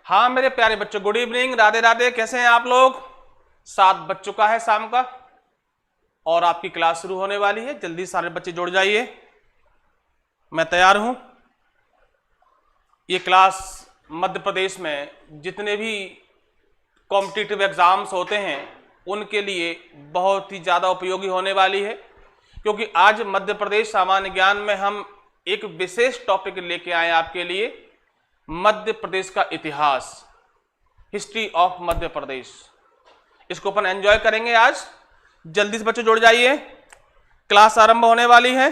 हाँ मेरे प्यारे बच्चों, गुड इवनिंग, राधे राधे। कैसे हैं आप लोग? 7 बज चुका है शाम का और आपकी क्लास शुरू होने वाली है। जल्दी सारे बच्चे जुड़ जाइए, मैं तैयार हूं। ये क्लास मध्य प्रदेश में जितने भी कॉम्पिटिटिव एग्जाम्स होते हैं उनके लिए बहुत ही ज़्यादा उपयोगी होने वाली है, क्योंकि आज मध्य प्रदेश सामान्य ज्ञान में हम एक विशेष टॉपिक लेके आए आपके लिए, मध्य प्रदेश का इतिहास, हिस्ट्री ऑफ मध्य प्रदेश। इसको अपन एंजॉय करेंगे आज। जल्दी से बच्चों जुड़ जाइए, क्लास आरंभ होने वाली है।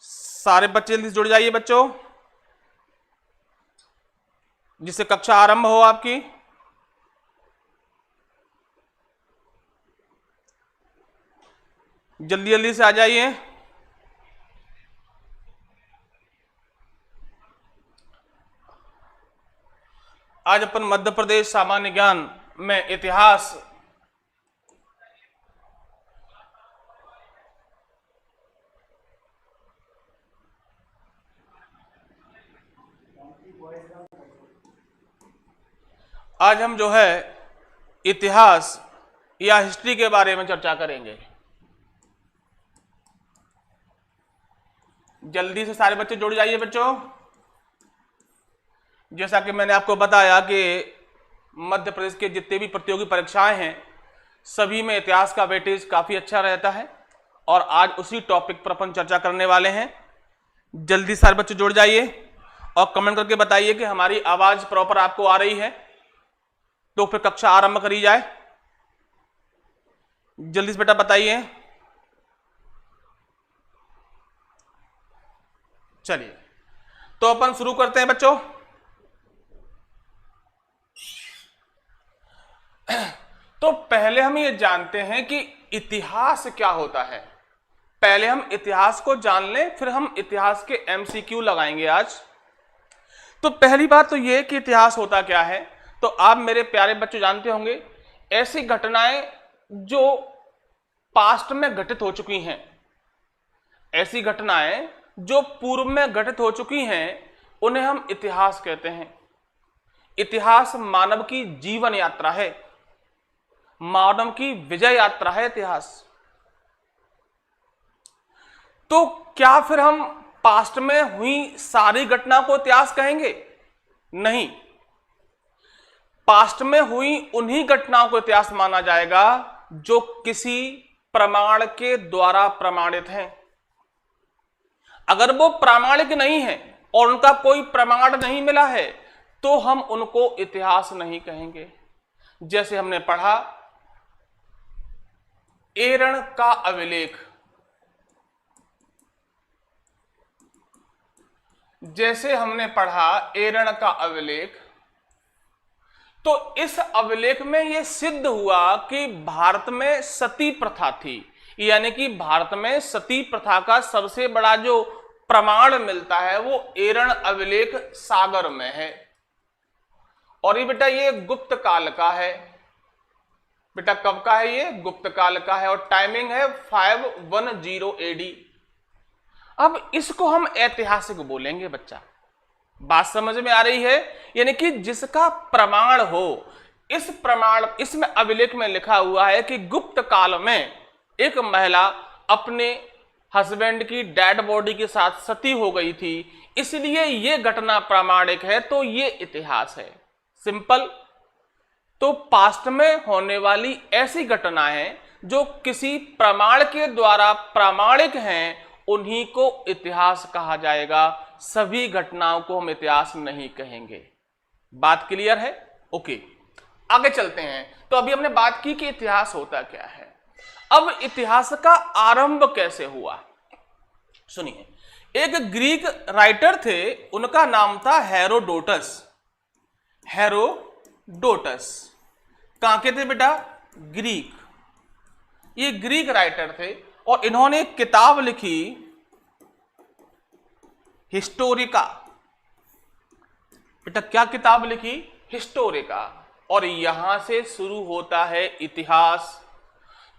सारे बच्चे जल्दी से जुड़ जाइए बच्चों, जिससे कक्षा आरंभ हो आपकी। जल्दी जल्दी से आ जाइए। आज अपन मध्य प्रदेश सामान्य ज्ञान में इतिहास आज हम जो है इतिहास या हिस्ट्री के बारे में चर्चा करेंगे। जल्दी से सारे बच्चे जुड़ जाइए बच्चों। जैसा कि मैंने आपको बताया कि मध्य प्रदेश के जितने भी प्रतियोगी परीक्षाएं हैं सभी में इतिहास का वेटेज काफ़ी अच्छा रहता है और आज उसी टॉपिक पर अपन चर्चा करने वाले हैं। जल्दी सारे बच्चे जुड़ जाइए और कमेंट करके बताइए कि हमारी आवाज़ प्रॉपर आपको आ रही है, तो फिर कक्षा आरंभ करी जाए। जल्दी से बेटा बताइए। चलिए तो अपन शुरू करते हैं बच्चों। तो पहले हम ये जानते हैं कि इतिहास क्या होता है। पहले हम इतिहास को जान लें, फिर हम इतिहास के एमसीक्यू लगाएंगे आज। तो पहली बात तो ये कि इतिहास होता क्या है। तो आप मेरे प्यारे बच्चों जानते होंगे ऐसी घटनाएं जो पास्ट में घटित हो चुकी हैं, ऐसी घटनाएं जो पूर्व में घटित हो चुकी हैं, उन्हें हम इतिहास कहते हैं। इतिहास मानव की जीवन यात्रा है, मानव की विजय यात्रा है इतिहास। तो क्या फिर हम पास्ट में हुई सारी घटना को इतिहास कहेंगे? नहीं, पास्ट में हुई उन्हीं घटनाओं को इतिहास माना जाएगा जो किसी प्रमाण के द्वारा प्रमाणित हैं। अगर वो प्रामाणिक नहीं है और उनका कोई प्रमाण नहीं मिला है तो हम उनको इतिहास नहीं कहेंगे। जैसे हमने पढ़ा एरण का अभिलेख, जैसे हमने पढ़ा एरण का अभिलेख, तो इस अभिलेख में यह सिद्ध हुआ कि भारत में सती प्रथा थी, यानी कि भारत में सती प्रथा का सबसे बड़ा जो प्रमाण मिलता है वो एरण अभिलेख सागर में है। और ये बेटा ये गुप्त काल का है। बेटा कब का है? ये गुप्त काल का है और टाइमिंग है 510 AD। अब इसको हम ऐतिहासिक बोलेंगे बच्चा। बात समझ में आ रही है? यानी कि जिसका प्रमाण हो। इस प्रमाण, इसमें अभिलेख में लिखा हुआ है कि गुप्त काल में एक महिला अपने हस्बैंड की डेड बॉडी के साथ सती हो गई थी, इसलिए यह घटना प्रामाणिक है, तो ये इतिहास है। सिंपल। तो पास्ट में होने वाली ऐसी घटनाएं जो किसी प्रमाण के द्वारा प्रामाणिक हैं उन्हीं को इतिहास कहा जाएगा। सभी घटनाओं को हम इतिहास नहीं कहेंगे। बात क्लियर है? ओके, आगे चलते हैं। तो अभी हमने बात की कि इतिहास होता क्या है। अब इतिहास का आरंभ कैसे हुआ सुनिए। एक ग्रीक राइटर थे, उनका नाम था हेरोडोटस। हेरोडोटस कहां के थे बेटा? ग्रीक। ये ग्रीक राइटर थे और इन्होंने एक किताब लिखी हिस्टोरिका। बेटा क्या किताब लिखी? हिस्टोरिका। और यहां से शुरू होता है इतिहास।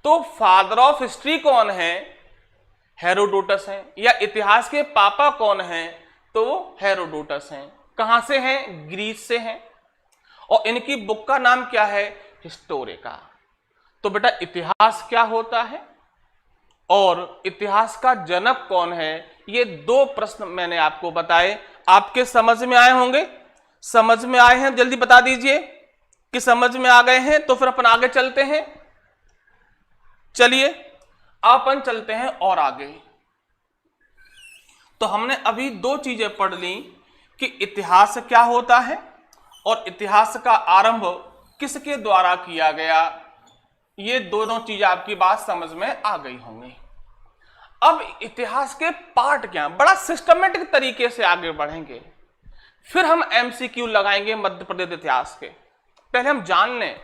तो फादर ऑफ हिस्ट्री कौन है? हेरोडोटस हैं। या इतिहास के पापा कौन हैं? तो वो हेरोडोटस हैं। कहां से हैं? ग्रीस से हैं। और इनकी बुक का नाम क्या है? हिस्टोरिका। तो बेटा इतिहास क्या होता है और इतिहास का जनक कौन है, ये दो प्रश्न मैंने आपको बताए। आपके समझ में आए होंगे? समझ में आए हैं? जल्दी बता दीजिए कि समझ में आ गए हैं, तो फिर अपन आगे चलते हैं। चलिए अपन चलते हैं और आगे। तो हमने अभी दो चीजें पढ़ ली कि इतिहास क्या होता है और इतिहास का आरंभ किसके द्वारा किया गया। ये दोनों चीजें आपकी बात समझ में आ गई होंगी। अब इतिहास के पार्ट क्या, बड़ा सिस्टमेटिक तरीके से आगे बढ़ेंगे, फिर हम एमसीक्यू लगाएंगे मध्य प्रदेश इतिहास के। पहले हम जान लें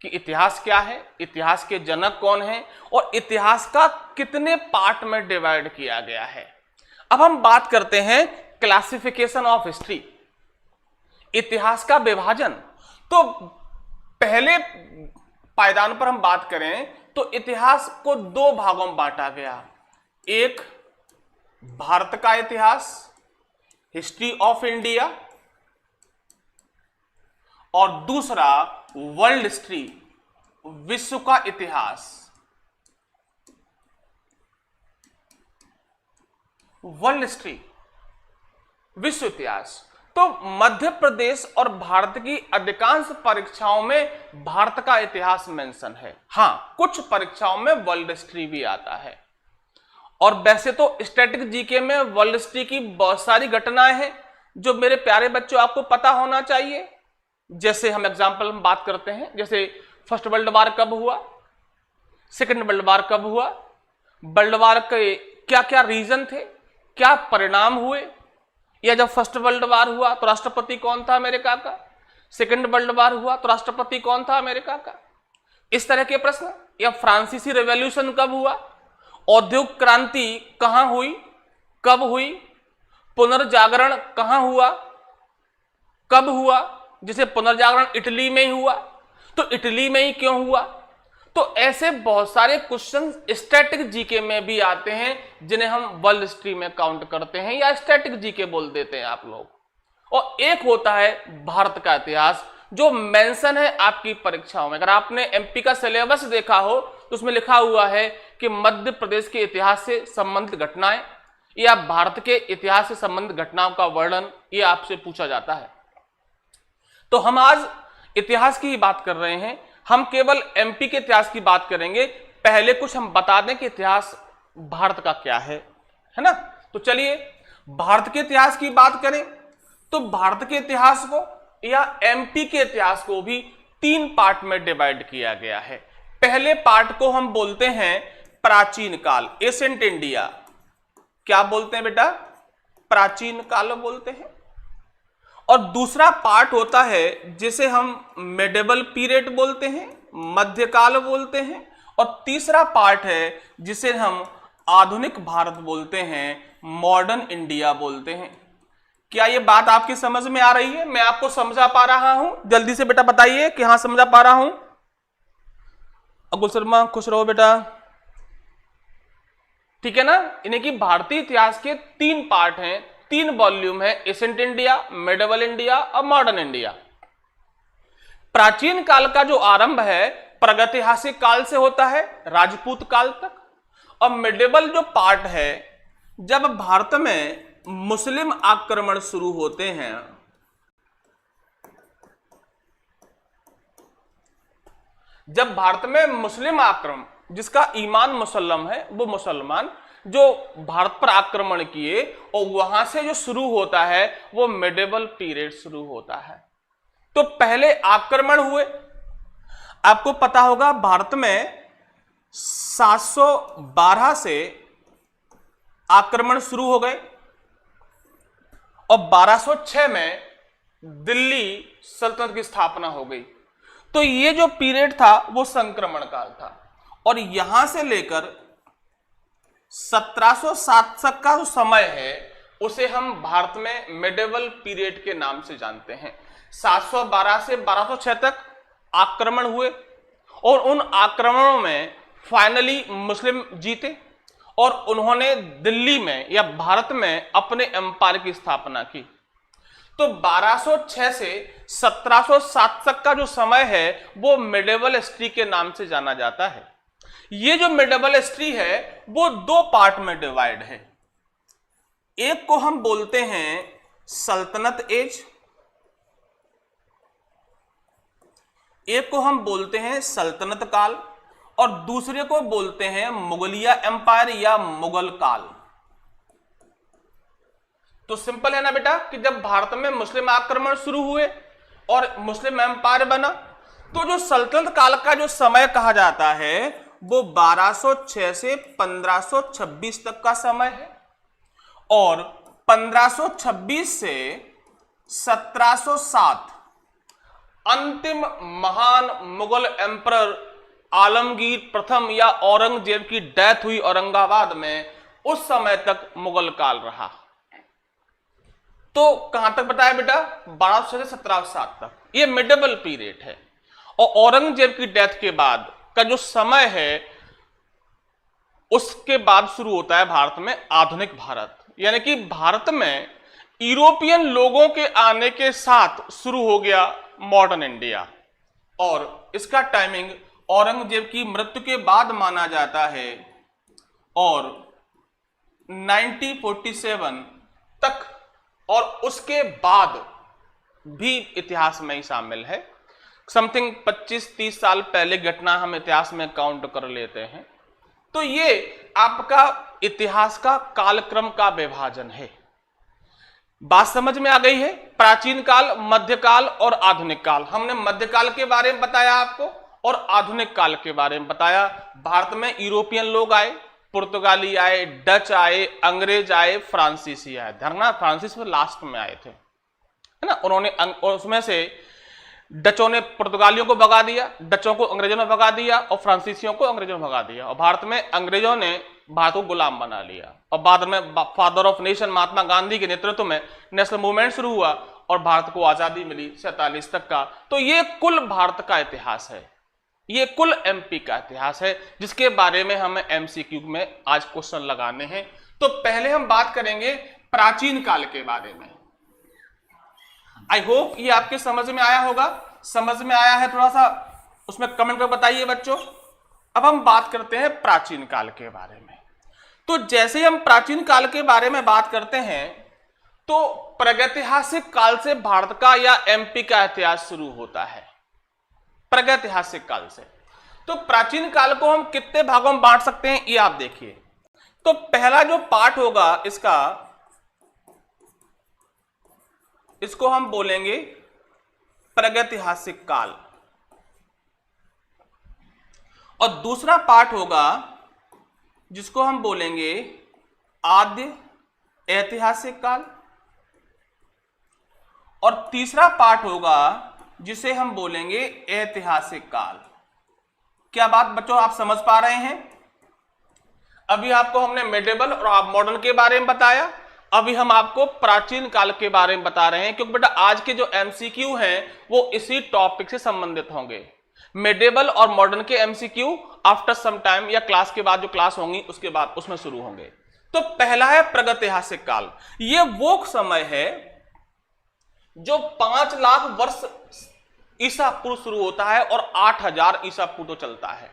कि इतिहास क्या है, इतिहास के जनक कौन हैं और इतिहास का कितने पार्ट में डिवाइड किया गया है। अब हम बात करते हैं क्लासिफिकेशन ऑफ हिस्ट्री, इतिहास का विभाजन। तो पहले पायदान पर हम बात करें तो इतिहास को दो भागों में बांटा गया। एक भारत का इतिहास, हिस्ट्री ऑफ इंडिया, और दूसरा वर्ल्ड हिस्ट्री, विश्व का इतिहास। वर्ल्ड हिस्ट्री, विश्व इतिहास। तो मध्य प्रदेश और भारत की अधिकांश परीक्षाओं में भारत का इतिहास मेंशन है। हां, कुछ परीक्षाओं में वर्ल्ड हिस्ट्री भी आता है। और वैसे तो स्टैटिक जीके में वर्ल्ड हिस्ट्री की बहुत सारी घटनाएं हैं जो मेरे प्यारे बच्चों आपको पता होना चाहिए। जैसे हम एग्जांपल में बात करते हैं, जैसे फर्स्ट वर्ल्ड वार कब हुआ, सेकेंड वर्ल्ड वार कब हुआ, वर्ल्ड वार के क्या क्या रीजन थे, क्या परिणाम हुए, या जब फर्स्ट वर्ल्ड वार हुआ तो राष्ट्रपति कौन था अमेरिका का, सेकेंड वर्ल्ड वार हुआ तो राष्ट्रपति कौन था अमेरिका का, इस तरह के प्रश्न। या फ्रांसीसी रेवोल्यूशन कब हुआ, औद्योगिक क्रांति कहां हुई, कब हुई, पुनर्जागरण कहां हुआ, कब हुआ, जिसे पुनर्जागरण इटली में ही हुआ, तो इटली में ही क्यों हुआ। तो ऐसे बहुत सारे क्वेश्चन स्टैटिक जीके में भी आते हैं जिन्हें हम वर्ल्ड हिस्ट्री में काउंट करते हैं या स्टैटिक जीके बोल देते हैं आप लोग। और एक होता है भारत का इतिहास जो मेंशन है आपकी परीक्षाओं में। अगर आपने एमपी का सिलेबस देखा हो तो उसमें लिखा हुआ है कि मध्य प्रदेश के इतिहास से संबंधित घटनाएं या भारत के इतिहास से संबंधित घटनाओं का वर्णन, ये आपसे पूछा जाता है। तो हम आज इतिहास की बात कर रहे हैं, हम केवल एमपी के इतिहास की बात करेंगे। पहले कुछ हम बता दें कि इतिहास भारत का क्या है ना। तो चलिए भारत के इतिहास की बात करें तो भारत के इतिहास को या एमपी के इतिहास को भी तीन पार्ट में डिवाइड किया गया है। पहले पार्ट को हम बोलते हैं प्राचीन काल, एंशिएंट इंडिया। क्या बोलते हैं बेटा? प्राचीन काल बोलते हैं। और दूसरा पार्ट होता है जिसे हम मिडिवल पीरियड बोलते हैं, मध्यकाल बोलते हैं। और तीसरा पार्ट है जिसे हम आधुनिक भारत बोलते हैं, मॉडर्न इंडिया बोलते हैं। क्या ये बात आपकी समझ में आ रही है? मैं आपको समझा पा रहा हूं? जल्दी से बेटा बताइए कि हां समझा पा रहा हूं। अकुल शर्मा खुश रहो बेटा, ठीक है ना। इन्हें कि भारतीय इतिहास के तीन पार्ट हैं, तीन वॉल्यूम है, एंशिएंट इंडिया, मिडिवल इंडिया और मॉडर्न इंडिया। प्राचीन काल का जो आरंभ है प्रागैतिहासिक काल से होता है, राजपूत काल तक। और मिडिवल जो पार्ट है, जब भारत में मुस्लिम आक्रमण शुरू होते हैं, जब भारत में मुस्लिम आक्रमण, जिसका ईमान मुसल्लम है, वो मुसलमान जो भारत पर आक्रमण किए, और वहां से जो शुरू होता है वो मिडिवल पीरियड शुरू होता है। तो पहले आक्रमण हुए, आपको पता होगा भारत में 712 से आक्रमण शुरू हो गए और 1206 में दिल्ली सल्तनत की स्थापना हो गई। तो ये जो पीरियड था वो संक्रमण काल था। और यहां से लेकर 1707 तक का जो समय है उसे हम भारत में मिडिवल पीरियड के नाम से जानते हैं। 712 से 1206 तक आक्रमण हुए और उन आक्रमणों में फाइनली मुस्लिम जीते और उन्होंने दिल्ली में या भारत में अपने एम्पायर की स्थापना की। तो 1206 से 1707 तक का जो समय है वो मिडेवल हिस्ट्री के नाम से जाना जाता है। ये जो मिडेवल हिस्ट्री है वो दो पार्ट में डिवाइड है। एक को हम बोलते हैं सल्तनत एज, एक को हम बोलते हैं सल्तनत काल, और दूसरे को बोलते हैं मुगलिया एम्पायर या मुगल काल। तो सिंपल है ना बेटा कि जब भारत में मुस्लिम आक्रमण शुरू हुए और मुस्लिम एम्पायर बना, तो जो सल्तनत काल का जो समय कहा जाता है वो 1206 से 1526 तक का समय है, और 1526 से 1707 अंतिम महान मुगल एम्परर आलमगीर प्रथम या औरंगजेब की डेथ हुई औरंगाबाद में, उस समय तक मुगल काल रहा। तो कहां तक बताया बेटा? 1200 से 1707 तक ये मिडेवल पीरियड है। और औरंगजेब की डेथ के बाद का जो समय है उसके बाद शुरू होता है भारत में आधुनिक भारत, यानी कि भारत में यूरोपियन लोगों के आने के साथ शुरू हो गया मॉडर्न इंडिया, और इसका टाइमिंग औरंगजेब की मृत्यु के बाद माना जाता है, और 1947 तक और उसके बाद भी इतिहास में ही शामिल है। समथिंग 25-30 साल पहले घटना हम इतिहास में काउंट कर लेते हैं। तो ये आपका इतिहास का कालक्रम का विभाजन है। बात समझ में आ गई है? प्राचीन काल, मध्यकाल और आधुनिक काल। हमने मध्यकाल के बारे में बताया आपको और आधुनिक काल के बारे में बताया। भारत में यूरोपियन लोग आए, पुर्तगाली आए, डच आए, अंग्रेज आए, फ्रांसीसी आए। ध्यान, फ्रांसीस में लास्ट में आए थे, है ना। उन्होंने उसमें से डचों ने पुर्तगालियों को भगा दिया, डचों को अंग्रेजों ने भगा दिया, और फ्रांसीसियों को अंग्रेजों ने भगा दिया, और भारत में अंग्रेजों ने भारत को गुलाम बना लिया। और बाद में father of nation Mahatma Gandhi के नेतृत्व में नेशनल मूवमेंट शुरू हुआ और भारत को आजादी मिली 47 तक का। तो ये कुल भारत का इतिहास है, ये कुल एमपी का इतिहास है, जिसके बारे में हमें एमसीक्यू में आज क्वेश्चन लगाने हैं। तो पहले हम बात करेंगे प्राचीन काल के बारे में। आई होप ये आपके समझ में आया होगा। समझ में आया है थोड़ा सा उसमें कमेंट कर बताइए बच्चों। अब हम बात करते हैं प्राचीन काल के बारे में। तो जैसे हम प्राचीन काल के बारे में बात करते हैं तो प्रागैतिहासिक काल से भारत का या एमपी का इतिहास शुरू होता है, प्रागैतिहासिक काल से। तो प्राचीन काल को हम कितने भागों में बांट सकते हैं ये आप देखिए। तो पहला जो पार्ट होगा इसको हम बोलेंगे प्रागैतिहासिक काल, और दूसरा पार्ट होगा जिसको हम बोलेंगे आद्य ऐतिहासिक काल, और तीसरा पार्ट होगा जिसे हम बोलेंगे ऐतिहासिक काल। क्या बात बच्चों आप समझ पा रहे हैं? अभी आपको हमने मेडिवल और मॉडर्न के बारे में बताया, अभी हम आपको प्राचीन काल के बारे में बता रहे हैं, क्योंकि बेटा आज के जो एमसीक्यू हैं वो इसी टॉपिक से संबंधित होंगे। मेडिवल और मॉडर्न के एमसीक्यू आफ्टर सम टाइम या क्लास के बाद जो क्लास होंगी उसके बाद उसमें शुरू होंगे। तो पहला है प्रागैतिहासिक काल। ये वो समय है जो 5 लाख वर्ष ईसा पूर्व शुरू होता है और 8000 ईसा पूर्व चलता है।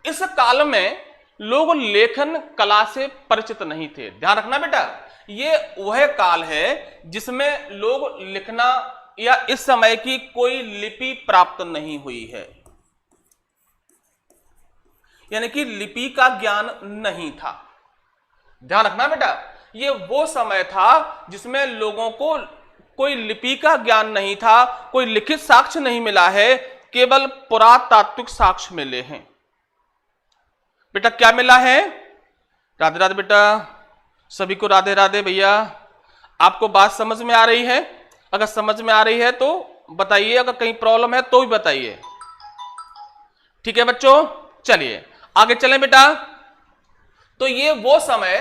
इस काल में लोग लेखन कला से परिचित नहीं थे। ध्यान रखना बेटा, ये वह काल है जिसमें लोग लिखना या इस समय की कोई लिपि प्राप्त नहीं हुई है, यानी कि लिपि का ज्ञान नहीं था। ध्यान रखना बेटा, ये वो समय था जिसमें लोगों को कोई लिपि का ज्ञान नहीं था, कोई लिखित साक्ष्य नहीं मिला है, केवल पुरातात्विक साक्ष्य मिले हैं। बेटा क्या मिला है? राधे राधे बेटा, सभी को राधे राधे। भैया आपको बात समझ में आ रही है? अगर समझ में आ रही है तो बताइए, अगर कहीं प्रॉब्लम है तो भी बताइए। ठीक है बच्चों, चलिए आगे चलें बेटा। तो ये वो समय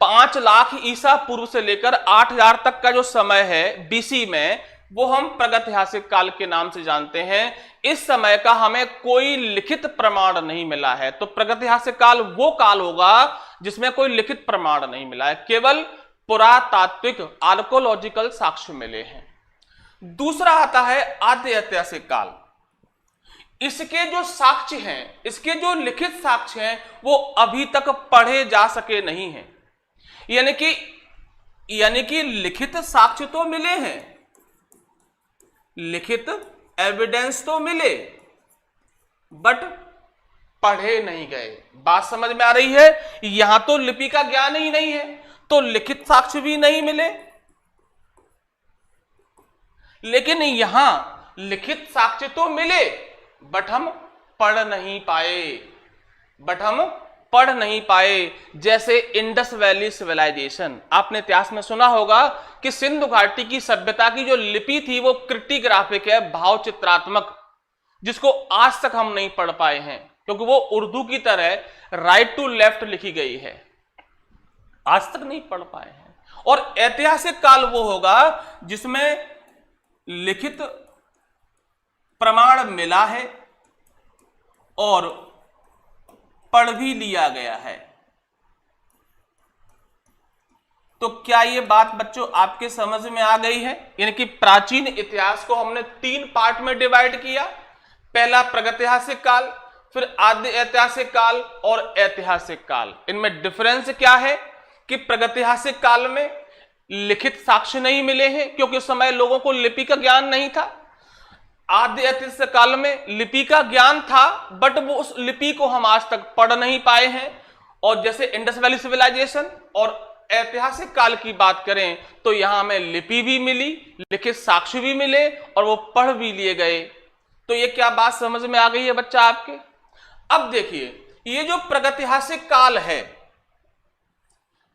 5 लाख ईसा पूर्व से लेकर 8000 तक का जो समय है बीसी में, वो हम प्रागैतिहासिक काल के नाम से जानते हैं। इस समय का हमें कोई लिखित प्रमाण नहीं मिला है। तो प्रागैतिहासिक काल वो काल होगा जिसमें कोई लिखित प्रमाण नहीं मिला है, केवल पुरातात्विक आर्कोलॉजिकल साक्ष्य मिले हैं। दूसरा आता है आद्य ऐतिहासिक काल। इसके जो साक्ष्य हैं, इसके जो लिखित साक्ष्य हैं, वो अभी तक पढ़े जा सके नहीं हैं। यानी कि लिखित साक्ष्य तो मिले हैं, लिखित एविडेंस तो मिले, बट पढ़े नहीं गए। बात समझ में आ रही है? यहां तो लिपि का ज्ञान ही नहीं है, तो लिखित साक्ष्य भी नहीं मिले, लेकिन यहां लिखित साक्ष्य तो मिले, बट हम पढ़ नहीं पाए। जैसे इंडस वैली सिविलाइजेशन, आपने इतिहास में सुना होगा कि सिंधु घाटी की सभ्यता की जो लिपि थी वो क्रिटिग्राफिक है, भाव चित्रात्मक, जिसको आज तक हम नहीं पढ़ पाए हैं, क्योंकि वो उर्दू की तरह राइट टू लेफ्ट लिखी गई है, आज तक नहीं पढ़ पाए हैं। और ऐतिहासिक काल वो होगा जिसमें लिखित प्रमाण मिला है और पढ़ भी लिया गया है। तो क्या ये बात बच्चों आपके समझ में आ गई है? यानी कि प्राचीन इतिहास को हमने 3 पार्ट में डिवाइड किया। पहला प्रागैतिहासिक काल, फिर आद्य ऐतिहासिक काल और ऐतिहासिक काल। इनमें डिफरेंस क्या है कि प्रागैतिहासिक काल में लिखित साक्ष्य नहीं मिले हैं, क्योंकि उस समय लोगों को लिपि का ज्ञान नहीं था। आद्य ऐतिहासिक काल में लिपि का ज्ञान था, बट वो उस लिपि को हम आज तक पढ़ नहीं पाए हैं। और जैसे इंडस वैली सिविलाइजेशन और ऐतिहासिक काल की बात करें तो यहां हमें लिपि भी मिली, लिखित साक्ष्य भी मिले और वो पढ़ भी लिए गए। तो ये क्या बात समझ में आ गई है बच्चा आपके? अब देखिए, ये जो प्रागैतिहासिक काल है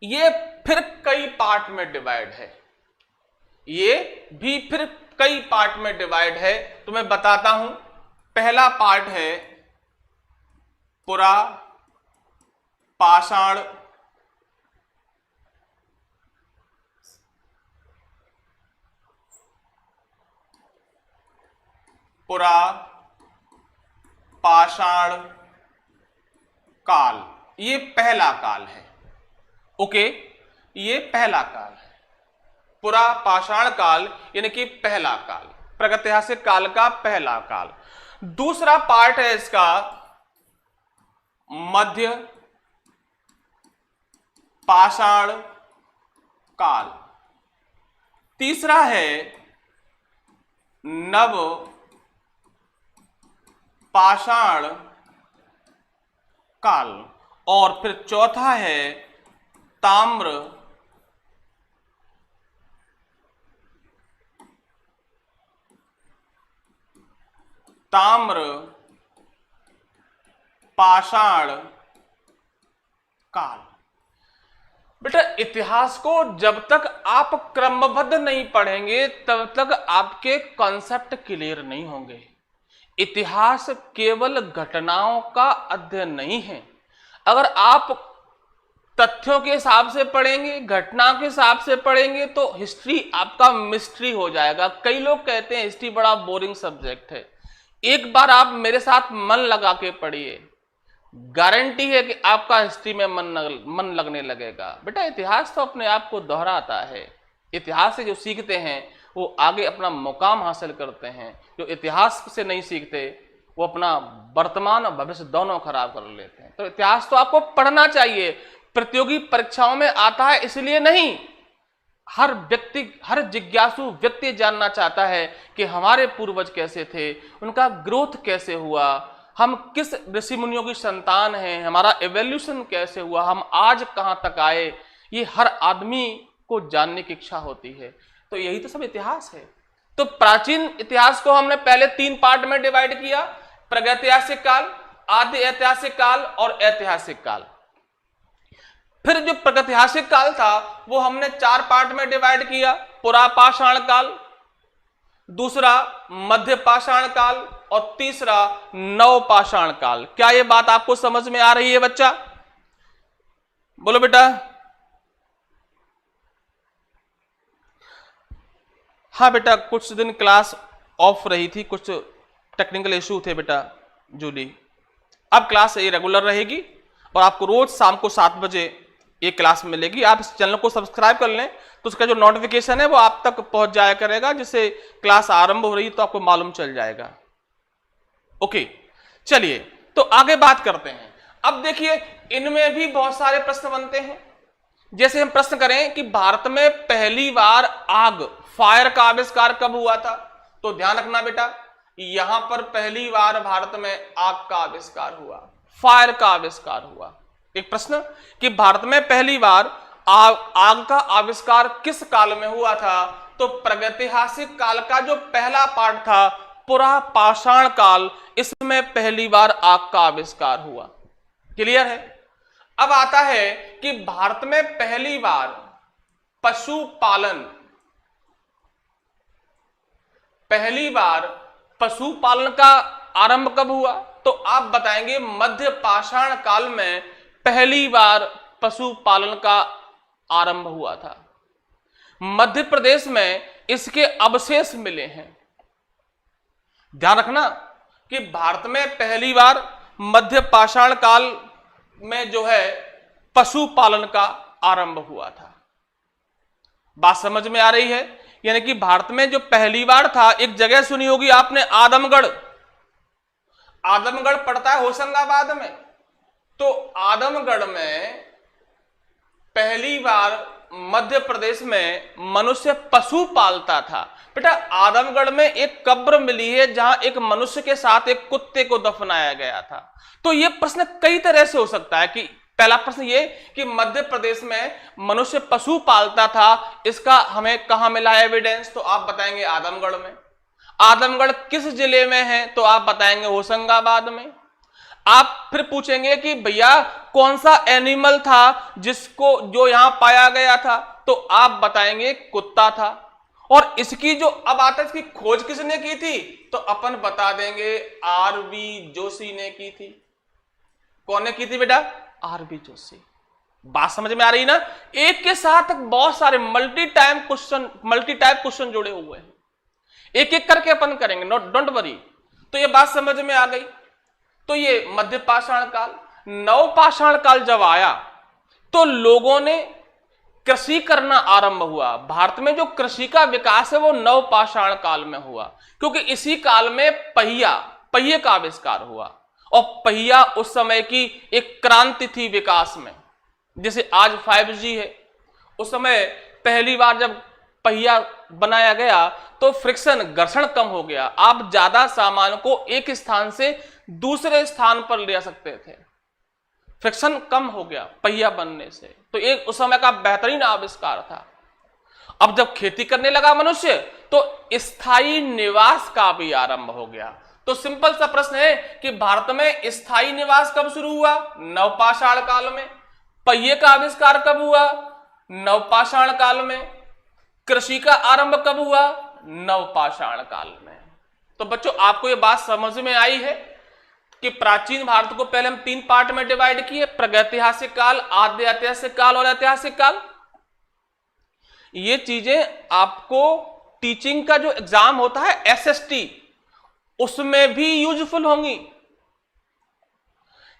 ये फिर कई पार्ट में डिवाइड है, ये भी फिर कई पार्ट में डिवाइड है। तो मैं बताता हूं। पहला पार्ट है पुरा पाषाण काल, ये पहला काल है। ओके, ये पहला काल है, पुरा पाषाण काल, यानी कि पहला काल, प्रागैतिहासिक काल का पहला काल। दूसरा पार्ट है इसका मध्य पाषाण काल। तीसरा है नव पाषाण काल और फिर चौथा है ताम्र पाषाण काल। बेटा, इतिहास को जब तक आप क्रमबद्ध नहीं पढ़ेंगे तब तक आपके कॉन्सेप्ट क्लियर नहीं होंगे। इतिहास केवल घटनाओं का अध्ययन नहीं है। अगर आप तथ्यों के हिसाब से पढ़ेंगे, घटनाओं के हिसाब से पढ़ेंगे तो हिस्ट्री आपका मिस्ट्री हो जाएगा। कई लोग कहते हैं हिस्ट्री बड़ा बोरिंग सब्जेक्ट है। एक बार आप मेरे साथ मन लगा के पढ़िए, गारंटी है कि आपका हिस्ट्री में मन लगने लगेगा। बेटा, इतिहास तो अपने आप को दोहराता है। इतिहास से जो सीखते हैं वो आगे अपना मुकाम हासिल करते हैं। जो इतिहास से नहीं सीखते वो अपना वर्तमान और भविष्य दोनों खराब कर लेते हैं। तो इतिहास तो आपको पढ़ना चाहिए। प्रतियोगी परीक्षाओं में आता है इसलिए नहीं, हर व्यक्ति, हर जिज्ञासु व्यक्ति जानना चाहता है कि हमारे पूर्वज कैसे थे, उनका ग्रोथ कैसे हुआ, हम किस ऋषि मुनियों की संतान हैं, हमारा एवोल्यूशन कैसे हुआ, हम आज कहां तक आए। ये हर आदमी को जानने की इच्छा होती है। तो यही तो सब इतिहास है। तो प्राचीन इतिहास को हमने पहले 3 पार्ट में डिवाइड किया, प्रागैतिहासिक काल, आद्य ऐतिहासिक काल और ऐतिहासिक काल। फिर जो प्रागैतिहासिक काल था वो हमने 4 पार्ट में डिवाइड किया, पुरा पाषाण काल, दूसरा मध्य पाषाण काल और तीसरा नव पाषाण काल। क्या ये बात आपको समझ में आ रही है बच्चा? बोलो बेटा। हाँ बेटा, कुछ दिन क्लास ऑफ रही थी, कुछ टेक्निकल इशू थे बेटा जूली। अब क्लास ये रेगुलर रहेगी और आपको रोज शाम को 7 बजे ये क्लास मिलेगी। आप इस चैनल को सब्सक्राइब कर लें तो उसका जो नोटिफिकेशन है वो आप तक पहुंच जाया करेगा, जिससे क्लास आरंभ हो रही है तो आपको मालूम चल जाएगा। ओके, चलिए तो आगे बात करते हैं। अब देखिए, इनमें भी बहुत सारे प्रश्न बनते हैं। जैसे हम प्रश्न करें कि भारत में पहली बार आग, फायर का आविष्कार कब हुआ था, तो ध्यान रखना बेटा, यहां पर पहली बार भारत में आग का आविष्कार हुआ, फायर का आविष्कार हुआ। एक प्रश्न कि भारत में पहली बार आग का आविष्कार किस काल में हुआ था, तो प्रागैतिहासिक काल का जो पहला पार्ट था, पुरा पाषाण काल, इसमें पहली बार आग का आविष्कार हुआ। क्लियर है? अब आता है कि भारत में पहली बार पशुपालन का आरंभ कब हुआ, तो आप बताएंगे मध्य पाषाण काल में पहली बार पशुपालन का आरंभ हुआ था। मध्य प्रदेश में इसके अवशेष मिले हैं। ध्यान रखना कि भारत में पहली बार मध्य पाषाण काल में जो है पशुपालन का आरंभ हुआ था। बात समझ में आ रही है? यानी कि भारत में जो पहली बार था, एक जगह सुनी होगी आपने, आदमगढ़। आदमगढ़ पड़ता है होशंगाबाद में, तो आदमगढ़ में पहली बार मध्य प्रदेश में मनुष्य पशु पालता था। बेटा, आदमगढ़ में एक कब्र मिली है जहां एक मनुष्य के साथ एक कुत्ते को दफनाया गया था। तो यह प्रश्न कई तरह से हो सकता है कि पहला प्रश्न ये कि मध्य प्रदेश में मनुष्य पशु पालता था, इसका हमें कहां मिला एविडेंस, तो आप बताएंगे आदमगढ़ में। आदमगढ़ किस जिले में है, तो आप बताएंगे होशंगाबाद में। आप फिर पूछेंगे कि भैया कौन सा एनिमल था जो यहां पाया गया था, तो आप बताएंगे कुत्ता था। और इसकी जो अब आता है, इसकी खोज किसने की थी, तो अपन बता देंगे आरबी जोशी ने की थी। कौन ने की थी बेटा? आरबी जोशी। बात समझ में आ रही ना? एक के साथ बहुत सारे मल्टी टाइप क्वेश्चन जुड़े हुए हैं, एक एक करके अपन करेंगे, डोंट वरी। तो ये बात समझ में आ गई। तो ये मध्य पाषाण काल। नव पाषाण काल जब आया तो लोगों ने कृषि करना आरंभ हुआ। भारत में जो कृषि का विकास है वो नव पाषाण काल में हुआ, क्योंकि इसी काल में पहिए का आविष्कार हुआ। और पहिया उस समय की एक क्रांति थी विकास में। जैसे आज 5G है, उस समय पहली बार जब पहिया बनाया गया तो फ्रिक्शन, घर्षण कम हो गया। आप ज्यादा सामान को एक स्थान से दूसरे स्थान पर ले सकते थे, फ्रिक्शन कम हो गया पहिया बनने से। तो एक उस समय का बेहतरीन आविष्कार था। अब जब खेती करने लगा मनुष्य तो स्थायी निवास का भी आरंभ हो गया। तो सिंपल सा प्रश्न है कि भारत में स्थायी निवास कब शुरू हुआ? नवपाषाण काल में। पहिए का आविष्कार कब हुआ? नवपाषाण काल में। कृषि का आरंभ कब हुआ? नवपाषाण काल में। तो बच्चों, आपको यह बात समझ में आई है कि प्राचीन भारत को पहले हम 3 पार्ट में डिवाइड किए, प्रागैतिहासिक काल, आद्य ऐतिहासिक काल और ऐतिहासिक काल। ये चीजें आपको टीचिंग का जो एग्जाम होता है SST, उसमें भी यूजफुल होंगी,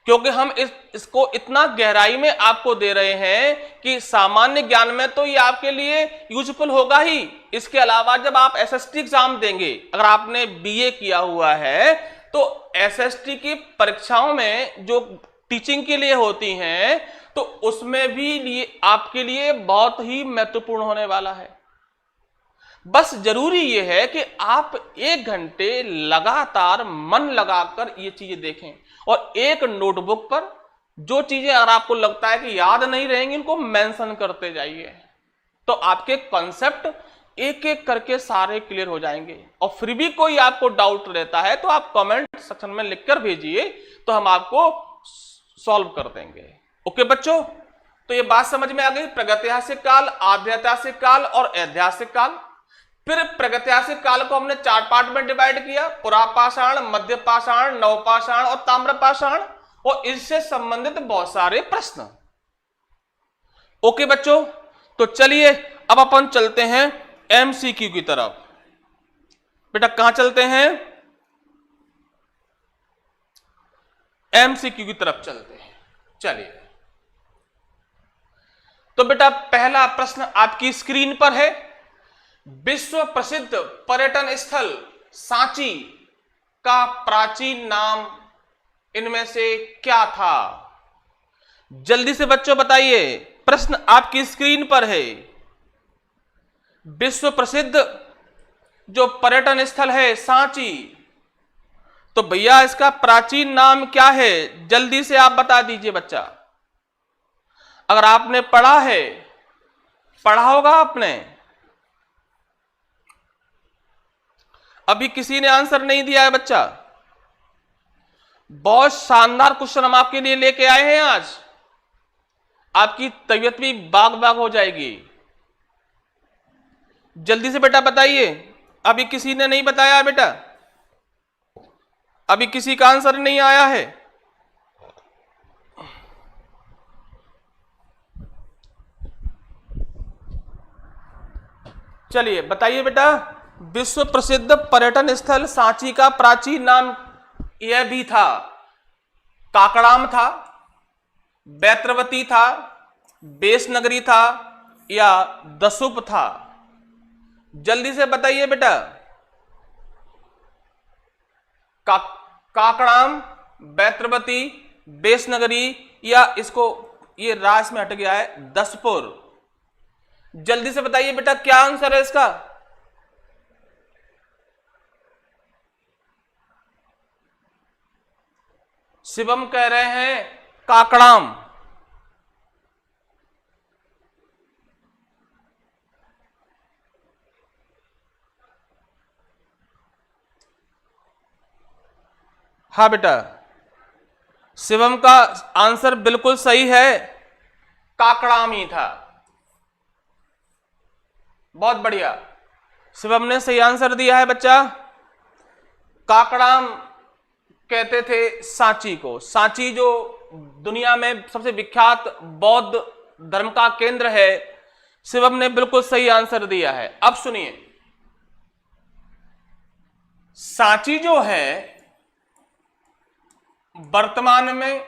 क्योंकि हम इसको इतना गहराई में आपको दे रहे हैं कि सामान्य ज्ञान में तो ये आपके लिए यूजफुल होगा ही। इसके अलावा जब आप SST एग्जाम देंगे, अगर आपने BA किया हुआ है तो SST की परीक्षाओं में जो टीचिंग के लिए होती हैं, तो उसमें भी आपके लिए बहुत ही महत्वपूर्ण होने वाला है। बस जरूरी यह है कि आप 1 घंटे लगातार मन लगाकर ये चीजें देखें और एक नोटबुक पर जो चीजें अगर आपको लगता है कि याद नहीं रहेंगी, इनको मेंशन करते जाइए। तो आपके कॉन्सेप्ट एक एक करके सारे क्लियर हो जाएंगे। और फिर भी कोई आपको डाउट रहता है तो आप कमेंट सेक्शन में लिखकर भेजिए, तो हम आपको सॉल्व कर देंगे। ओके बच्चों, तो ये बात समझ में आ गई। प्रागैतिहासिक काल, आद्यऐतिहासिक काल और ऐतिहासिक काल। फिर प्रागैतिहासिक काल को हमने 4 पार्ट में डिवाइड किया, पुरापाषाण, मध्य पाषाण, नवपाषाण और ताम्रपाषाण, और इससे संबंधित बहुत सारे प्रश्न। ओके बच्चों, तो चलिए अब अपन चलते हैं MCQ की तरफ। बेटा कहां चलते हैं, एमसीक्यू की तरफ चलते हैं। चलिए, तो बेटा पहला प्रश्न आपकी स्क्रीन पर है। विश्व प्रसिद्ध पर्यटन स्थल सांची का प्राचीन नाम इनमें से क्या था? जल्दी से बच्चों बताइए, प्रश्न आपकी स्क्रीन पर है। विश्व प्रसिद्ध जो पर्यटन स्थल है सांची, तो भैया इसका प्राचीन नाम क्या है? जल्दी से आप बता दीजिए बच्चा। अगर आपने पढ़ा है, पढ़ा होगा आपने, अभी किसी ने आंसर नहीं दिया है बच्चा। बहुत शानदार क्वेश्चन हम आपके लिए लेके आए हैं आज, आपकी तबीयत भी बाग बाग हो जाएगी। जल्दी से बेटा बताइए, अभी किसी ने नहीं बताया बेटा, अभी किसी का आंसर नहीं आया है। चलिए बताइए बेटा, विश्व प्रसिद्ध पर्यटन स्थल सांची का प्राचीन नाम यह भी था, काकड़ाम था, बैत्रवती था, बेसनगरी था या दसुप था? जल्दी से बताइए बेटा। काकड़ाम, बैत्रवती, बेसनगरी या इसको ये रास में हट गया है दसपुर। जल्दी से बताइए बेटा क्या आंसर है इसका? शिवम कह रहे हैं काकड़ाम। हाँ बेटा, शिवम का आंसर बिल्कुल सही है, काकड़ाम ही था। बहुत बढ़िया, शिवम ने सही आंसर दिया है बच्चा। काकड़ाम कहते थे सांची को। सांची जो दुनिया में सबसे विख्यात बौद्ध धर्म का केंद्र है, शिवम ने बिल्कुल सही आंसर दिया है। अब सुनिए, सांची जो है वर्तमान में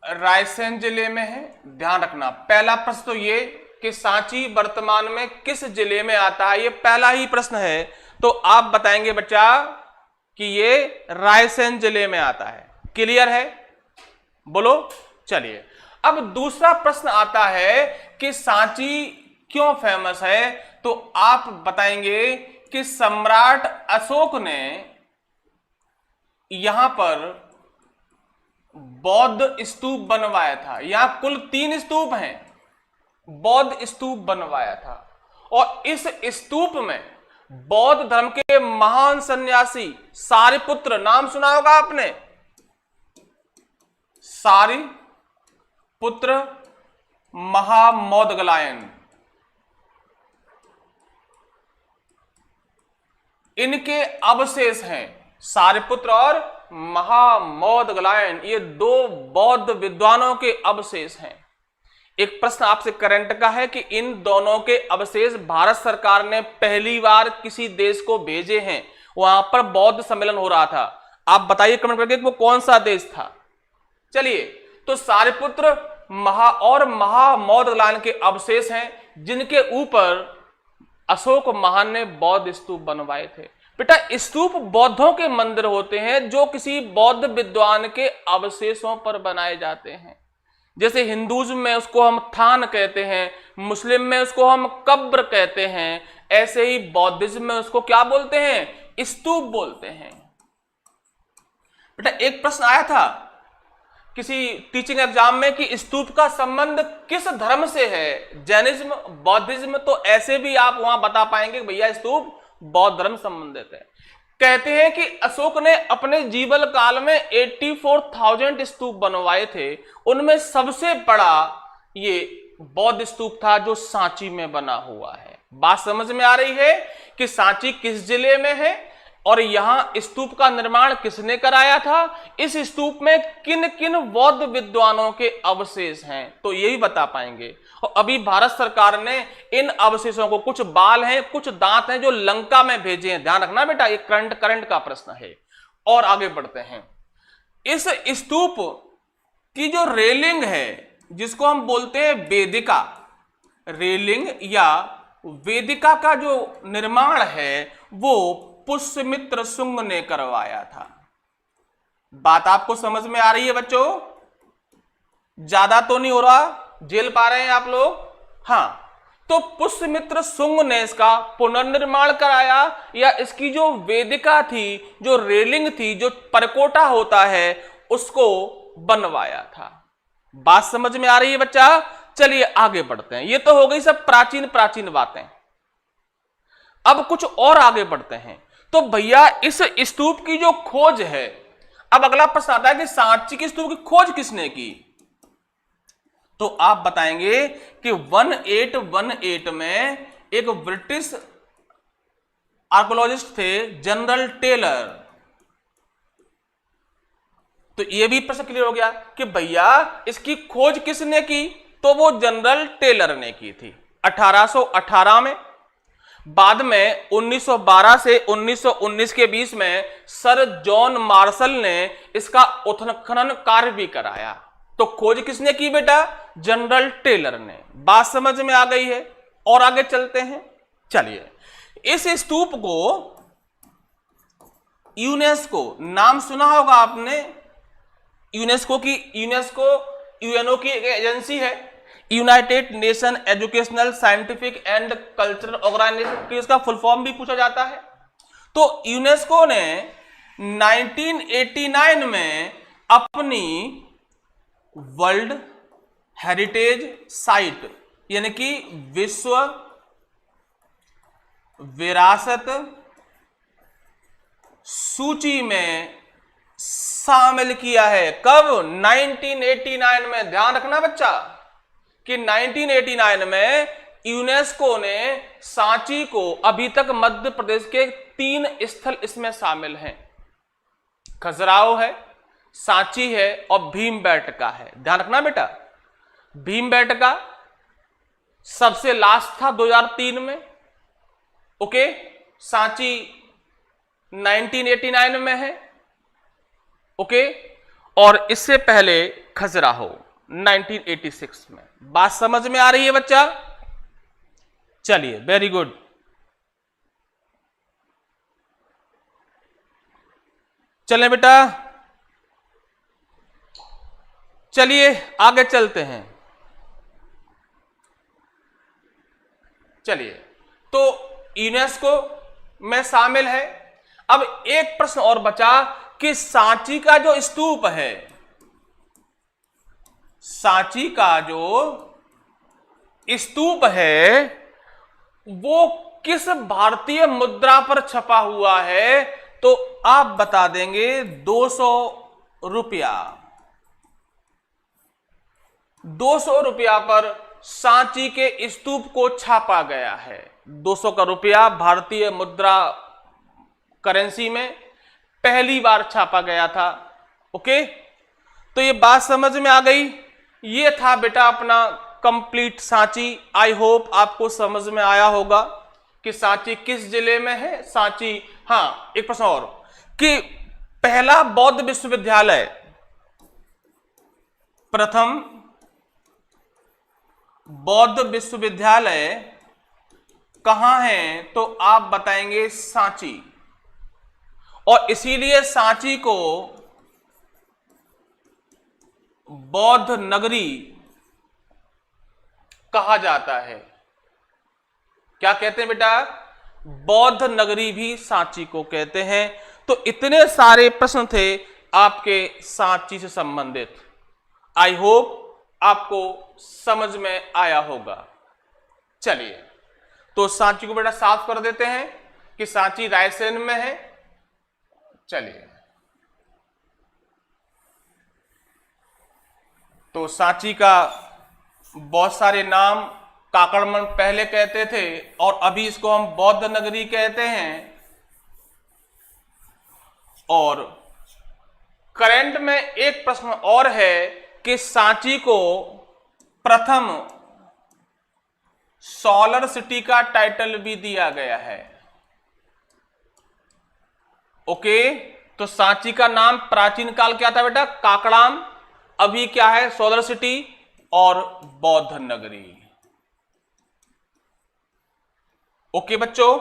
रायसेन जिले में है। ध्यान रखना, पहला प्रश्न तो ये कि सांची वर्तमान में किस जिले में आता है, ये पहला ही प्रश्न है। तो आप बताएंगे बच्चा कि ये रायसेन जिले में आता है। क्लियर है? बोलो। चलिए, अब दूसरा प्रश्न आता है कि सांची क्यों फेमस है, तो आप बताएंगे कि सम्राट अशोक ने यहां पर बौद्ध स्तूप बनवाया था। यहां कुल 3 स्तूप हैं, बौद्ध स्तूप बनवाया था। और इस स्तूप में बौद्ध धर्म के महान सन्यासी सारिपुत्र, नाम सुना होगा आपने, सारिपुत्र महामौदगलायन, इनके अवशेष हैं। सारिपुत्र और महामौदगलायन, ये 2 बौद्ध विद्वानों के अवशेष हैं। एक प्रश्न आपसे करंट का है कि इन दोनों के अवशेष भारत सरकार ने पहली बार किसी देश को भेजे हैं, वहां पर बौद्ध सम्मेलन हो रहा था। आप बताइए कमेंट करके वो कौन सा देश था। चलिए, तो सारिपुत्र और महामौदगलायन के अवशेष हैं, जिनके ऊपर अशोक महान ने बौद्ध स्तूप बनवाए थे। बेटा, स्तूप बौद्धों के मंदिर होते हैं जो किसी बौद्ध विद्वान के अवशेषों पर बनाए जाते हैं। जैसे हिंदुइज्म में उसको हम थान कहते हैं, मुस्लिम में उसको हम कब्र कहते हैं, ऐसे ही बौद्धिज्म में उसको क्या बोलते हैं? स्तूप बोलते हैं। बेटा, एक प्रश्न आया था किसी टीचिंग एग्जाम में कि स्तूप का संबंध किस धर्म से है, जैनिज्म, बौद्धिज्म? तो ऐसे भी आप वहां बता पाएंगे कि भैया स्तूप बौद्ध धर्म संबंधित है। कहते हैं कि अशोक ने अपने जीवन काल में 84,000 स्तूप बनवाए थे, उनमें सबसे बड़ा ये बौद्ध स्तूप था जो सांची में बना हुआ है। बात समझ में आ रही है कि सांची किस जिले में है? और यहां स्तूप का निर्माण किसने कराया था, इस स्तूप में किन किन बौद्ध विद्वानों के अवशेष हैं, तो यही बता पाएंगे। और अभी भारत सरकार ने इन अवशेषों को, कुछ बाल हैं कुछ दांत हैं, जो लंका में भेजे हैं। ध्यान रखना बेटा, ये करंट का प्रश्न है। और आगे बढ़ते हैं। इस स्तूप की जो रेलिंग है, जिसको हम बोलते हैं वेदिका, रेलिंग या वेदिका का जो निर्माण है वो पुष्यमित्र शुंग ने करवाया था। बात आपको समझ में आ रही है बच्चों? ज्यादा तो नहीं हो रहा, झेल पा रहे हैं आप लोग? हां, तो पुष्यमित्र शुंग ने इसका पुनर्निर्माण कराया, या इसकी जो वेदिका थी, जो रेलिंग थी, जो परकोटा होता है, उसको बनवाया था। बात समझ में आ रही है बच्चा? चलिए आगे बढ़ते हैं। ये तो हो गई सब प्राचीन बातें। अब कुछ और आगे बढ़ते हैं। तो भैया इस स्तूप की जो खोज है, अब अगला प्रश्न आता है कि सांची के स्तूप की खोज किसने की? तो आप बताएंगे कि 1818 में एक ब्रिटिश आर्कोलॉजिस्ट थे, जनरल टेलर। तो यह भी प्रश्न क्लियर हो गया कि भैया इसकी खोज किसने की, तो वो जनरल टेलर ने की थी 1818 में। बाद में 1912 से 1919 के बीच में सर जॉन मार्शल ने इसका उत्खनन कार्य भी कराया। तो खोज किसने की बेटा? जनरल टेलर ने। बात समझ में आ गई है? और आगे चलते हैं। चलिए, इस स्तूप को यूनेस्को, नाम सुना होगा आपने यूनेस्को की। यूनेस्को यूएनओ की एक एजेंसी है, United Nation Educational Scientific and Cultural Organization की इसका फुल फॉर्म भी पूछा जाता है। तो यूनेस्को ने 1989 में अपनी वर्ल्ड हेरिटेज साइट यानी कि विश्व विरासत सूची में शामिल किया है। कब? 1989 में। ध्यान रखना बच्चा कि 1989 में यूनेस्को ने सांची को, अभी तक मध्य प्रदेश के 3 स्थल इसमें शामिल हैं। खजुराहो है, सांची है और भीमबेटका है। ध्यान रखना बेटा, भीमबेटका सबसे लास्ट था 2003 में। ओके, सांची 1989 में है। ओके, और इससे पहले खजुराहो 1986 में। बात समझ में आ रही है बच्चा? चलिए, वेरी गुड। चलें बेटा, चलिए आगे चलते हैं। चलिए, तो यूनेस्को में शामिल है। अब एक प्रश्न और बचा कि सांची का जो स्तूप है, सांची का जो स्तूप है वो किस भारतीय मुद्रा पर छपा हुआ है? तो आप बता देंगे 200 रुपया। 200 रुपया पर सांची के स्तूप को छापा गया है। 200 का रुपया भारतीय मुद्रा करेंसी में पहली बार छापा गया था। ओके, तो ये बात समझ में आ गई। ये था बेटा अपना कंप्लीट सांची। आई होप आपको समझ में आया होगा कि सांची किस जिले में है। सांची, हाँ, एक प्रश्न और कि पहला बौद्ध विश्वविद्यालय, प्रथम बौद्ध विश्वविद्यालय कहां है? तो आप बताएंगे सांची। और इसीलिए सांची को बौद्ध नगरी कहा जाता है। क्या कहते हैं बेटा? बौद्ध नगरी भी सांची को कहते हैं। तो इतने सारे प्रश्न थे आपके सांची से संबंधित। आई होप आपको समझ में आया होगा। चलिए, तो सांची को बेटा साफ कर देते हैं कि सांची रायसेन में है। चलिए, तो सांची का बहुत सारे नाम काकड़मन पहले कहते थे और अभी इसको हम बौद्ध नगरी कहते हैं। और करंट में एक प्रश्न और है कि सांची को प्रथम सोलर सिटी का टाइटल भी दिया गया है। ओके, तो सांची का नाम प्राचीन काल क्या था बेटा? काकड़ाम। अभी क्या है? सोलर सिटी और बौद्ध नगरी। ओके बच्चों,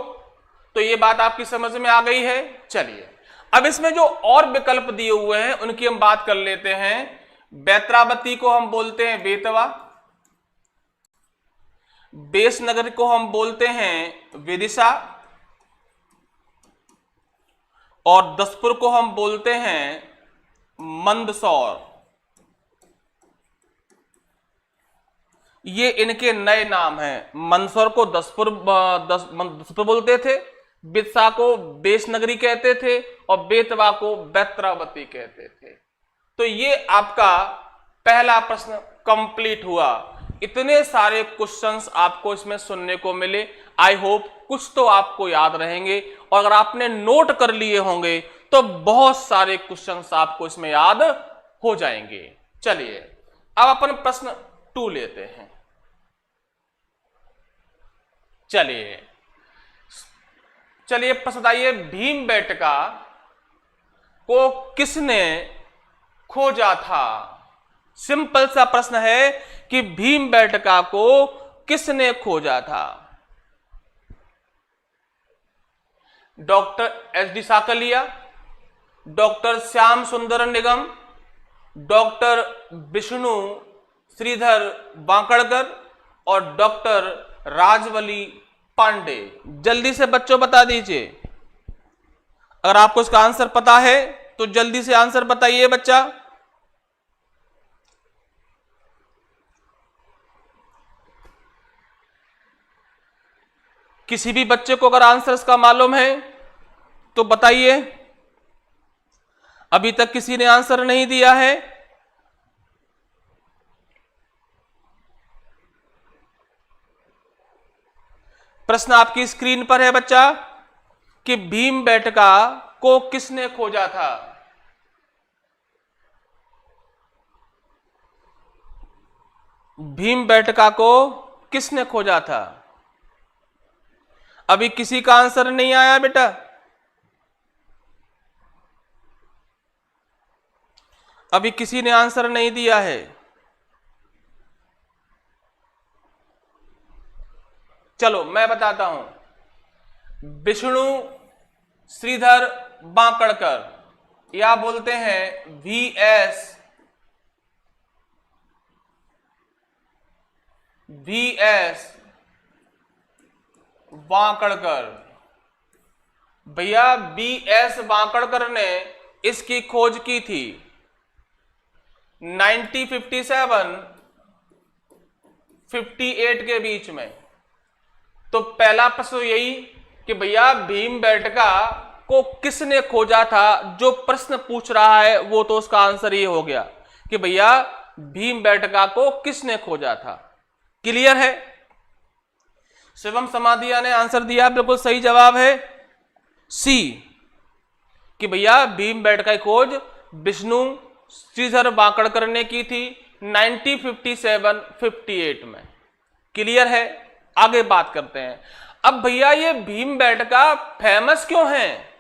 तो ये बात आपकी समझ में आ गई है। चलिए अब इसमें जो और विकल्प दिए हुए हैं उनकी हम बात कर लेते हैं। बैत्रावती को हम बोलते हैं बेतवा, बेसनगर को हम बोलते हैं विदिशा, और दसपुर को हम बोलते हैं मंदसौर। ये इनके नए नाम हैं। मंदसौर को दसपुर बोलते थे, बिदसा को बेसनगरी कहते थे, और बेतवा को बैत्रावती कहते थे। तो ये आपका पहला प्रश्न कंप्लीट हुआ। इतने सारे क्वेश्चंस आपको इसमें सुनने को मिले। आई होप कुछ तो आपको याद रहेंगे, और अगर आपने नोट कर लिए होंगे तो बहुत सारे क्वेश्चंस आपको इसमें याद हो जाएंगे। चलिए अब अपन प्रश्न 2 लेते हैं। चलिए प्रश्न बताइए, भीमबेटका को किसने खोजा था? सिंपल सा प्रश्न है कि भीमबेटका को किसने खोजा था? Doctor H D. Sankalia, doctor Shyam Sundar Nigam, doctor Vishnu Shridhar Wakankar, और डॉक्टर राजवली पांडे। जल्दी से बच्चों बता दीजिए, अगर आपको इसका आंसर पता है तो जल्दी से आंसर बताइए बच्चा। किसी भी बच्चे को अगर आंसर इसका मालूम है तो बताइए। अभी तक किसी ने आंसर नहीं दिया है। प्रश्न आपकी स्क्रीन पर है बच्चा कि भीमबेटका को किसने खोजा था? भीमबेटका को किसने खोजा था? अभी किसी का आंसर नहीं आया बेटा। अभी किसी ने आंसर नहीं दिया है। चलो मैं बताता हूं। विष्णु श्रीधर वांकड़कर, या बोलते हैं वीएस वांकड़कर। भैया वीएस वांकड़कर ने इसकी खोज की थी 1957-58 के बीच में। तो पहला प्रश्न यही कि भैया भीमबेटका को किसने खोजा था। जो प्रश्न पूछ रहा है वो तो उसका आंसर ये हो गया कि भैया भीमबेटका को किसने खोजा था। क्लियर है? शिवम समाधिया ने आंसर दिया, बिल्कुल सही जवाब है सी, कि भैया भीमबेटका की खोज विष्णु श्रीधर वांकड़कर ने की थी 1957-58 में। क्लियर है? आगे बात करते हैं। अब भैया ये भीमबेटका फेमस क्यों है?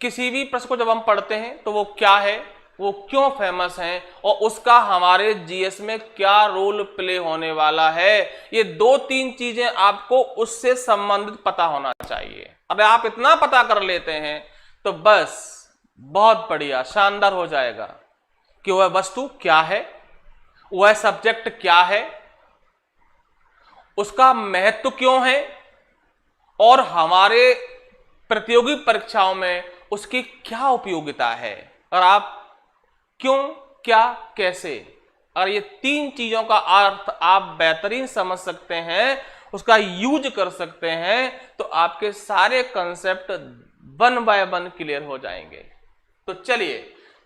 किसी भी प्रश्न को जब हम पढ़ते हैं तो वो क्या है, वो क्यों फेमस है, और उसका हमारे जीएस में क्या रोल प्ले होने वाला है, ये 2-3 चीजें आपको उससे संबंधित पता होना चाहिए। अगर आप इतना पता कर लेते हैं तो बस बहुत बढ़िया, शानदार हो जाएगा कि वह वस्तु क्या है, वह सब्जेक्ट क्या है, उसका महत्व क्यों है, और हमारे प्रतियोगी परीक्षाओं में उसकी क्या उपयोगिता है। और आप क्यों, क्या, कैसे, और ये 3 चीजों का अर्थ आप बेहतरीन समझ सकते हैं, उसका यूज कर सकते हैं, तो आपके सारे कंसेप्ट 1 बाय 1 क्लियर हो जाएंगे। तो चलिए,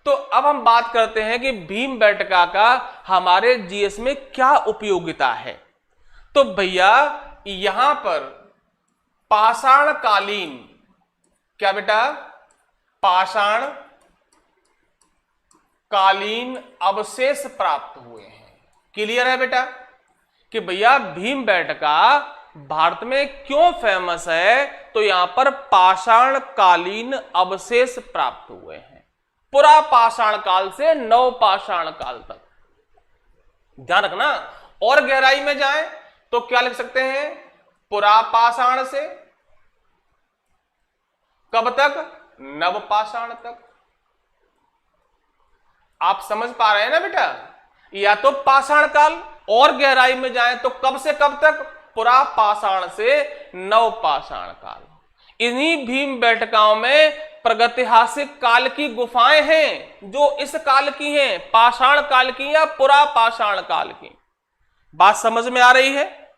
तो अब हम बात करते हैं कि भीमबेटका का हमारे जीएस में क्या उपयोगिता है। तो भैया यहां पर पाषाणकालीन, क्या बेटा? पाषाण कालीन अवशेष प्राप्त हुए हैं। क्लियर है बेटा कि भैया भीमबेटका भारत में क्यों फेमस है? तो यहां पर पाषाण कालीन अवशेष प्राप्त हुए हैं, पुरा पाषाण काल से नव पाषाण काल तक। ध्यान रखना, और गहराई में जाएं तो क्या लिख सकते हैं? पुरा पाषाण से कब तक? नव पाषाण तक। आप समझ पा रहे हैं ना बेटा? या तो पाषाण काल, और गहराई में जाएं तो कब से कब तक? पुरा पाषाण से नव पाषाण काल। इन्हीं भीमबेटकाओं में प्रागैतिहासिक काल की गुफाएं हैं जो इस काल की हैं, पाषाण काल की या पुरा पाषाण काल की। बात समझ में आ रही है?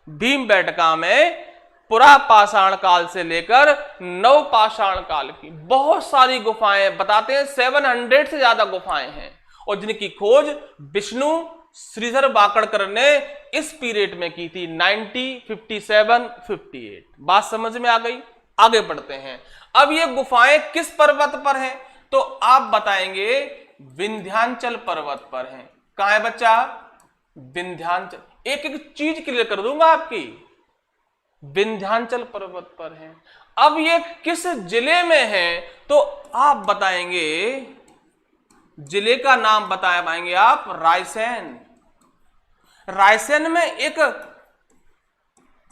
भीमबेटका में पुरा पाषाण काल से लेकर नव पाषाण काल की बहुत सारी गुफाएं, बताते हैं 700 से ज्यादा गुफाएं हैं, और जिनकी खोज विष्णु श्रीधर वाकड़कर ने इस पीरियड में की थी 90, 57, 58। बात समझ में आ गई? आगे बढ़ते हैं। अब ये गुफाएं किस पर्वत पर हैं? तो आप बताएंगे विंध्याचल पर्वत पर हैं। कहां है बच्चा? विंध्याचल। एक एक चीज क्लियर कर दूंगा आपकी। विंध्याचल पर्वत पर है। अब ये किस जिले में है? तो आप बताएंगे, जिले का नाम बता पाएंगे आप? रायसेन। रायसेन में एक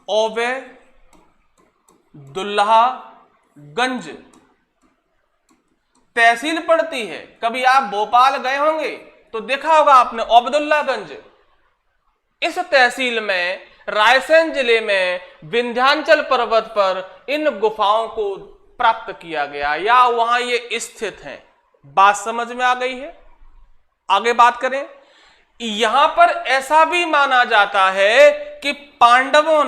औबे दुल्लागंज तहसील पड़ती है। कभी आप भोपाल गए होंगे तो देखा होगा आपने औबेदुल्लागंज। इस तहसील में, रायसेन जिले में विंध्याचल पर्वत पर इन गुफाओं को प्राप्त किया गया, या वहां ये स्थित हैं। बात समझ में आ गई है? आगे बात करें। यहां पर ऐसा भी माना जाता है कि पांडवों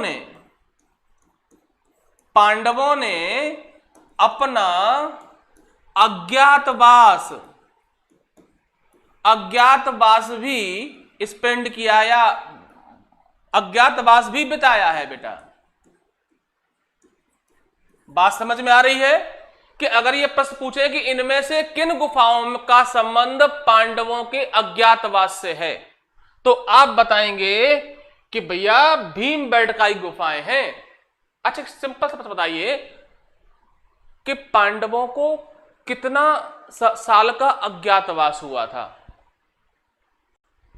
ने अपना अज्ञातवास भी स्पेंड किया, या अज्ञातवास भी बिताया है बेटा। बात समझ में आ रही है? कि अगर यह प्रश्न पूछे कि इनमें से किन गुफाओं का संबंध पांडवों के अज्ञातवास से है, तो आप बताएंगे कि भैया भीमबेटका की गुफाएं हैं। अच्छा, सिंपल सा बताइए कि पांडवों को कितना साल का अज्ञातवास हुआ था?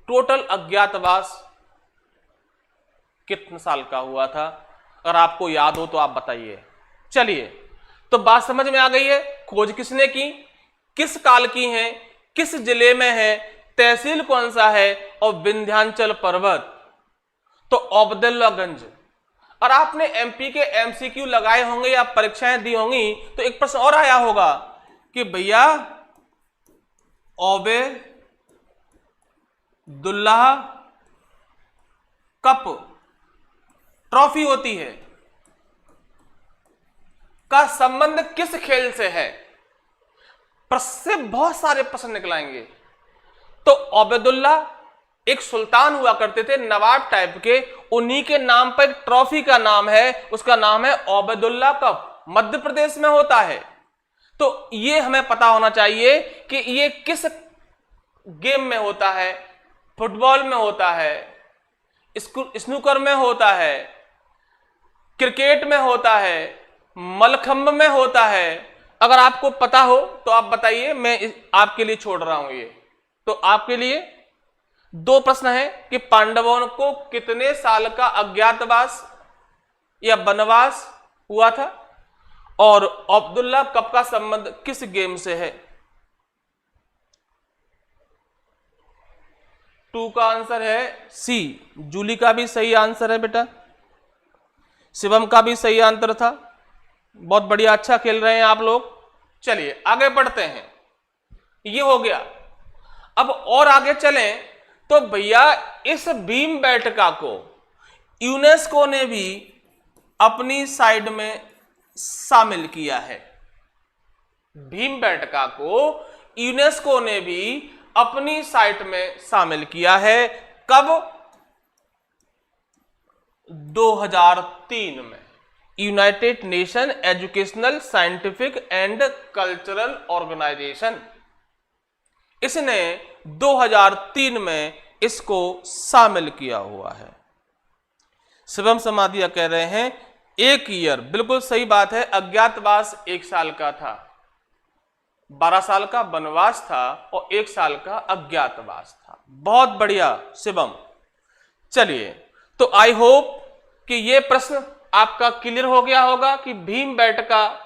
टोटल अज्ञातवास कितने साल का हुआ था? अगर आपको याद हो तो आप बताइए। चलिए, तो बात समझ में आ गई है। खोज किसने की, किस काल की है, किस जिले में है, तहसील कौन सा है, और विंध्याचल पर्वत, तो औबेदुल्लागंज। और आपने एमपी के एमसीक्यू लगाए होंगे या परीक्षाएं दी होंगी, तो एक प्रश्न और आया होगा कि भैया औबेदुल्ला कप ट्रॉफी होती है का संबंध किस खेल से है? प्रश्न से बहुत सारे प्रश्न निकलाएंगे। तो औबेदुल्ला एक सुल्तान हुआ करते थे, नवाब टाइप के, उन्हीं के नाम पर एक ट्रॉफी का नाम है, उसका नाम है औबेदुल्ला कप, मध्य प्रदेश में होता है। तो ये हमें पता होना चाहिए कि ये किस गेम में होता है। फुटबॉल में होता है, स्नूकर में होता है, क्रिकेट में होता है, मलखंभ में होता है। अगर आपको पता हो तो आप बताइए, मैं आपके लिए छोड़ रहा हूं ये। तो आपके लिए दो प्रश्न है कि पांडवों को कितने साल का अज्ञातवास या वनवास हुआ था, और अब्दुल्ला कप का संबंध किस गेम से है। 2 का आंसर है सी। जूली का भी सही आंसर है बेटा, शिवम का भी सही आंसर था। बहुत बढ़िया, अच्छा खेल रहे हैं आप लोग। चलिए आगे बढ़ते हैं, ये हो गया। अब और आगे चलें तो भैया इस भीमबेटका को यूनेस्को ने भी अपनी साइड में शामिल किया है। भीमबेटका को यूनेस्को ने भी अपनी साइट में शामिल किया है। कब? 2003 में United Nation Educational, Scientific and Cultural Organization, इसने 2003 में इसको शामिल किया हुआ है। शिवम समाधिया कह रहे हैं 1 ईयर, बिल्कुल सही बात है। अज्ञातवास 1 साल का था, 12 साल का वनवास था और 1 साल का अज्ञातवास था। बहुत बढ़िया शिवम। चलिए, तो आई होप कि ये प्रश्न आपका क्लियर हो गया होगा कि भीमबेटका,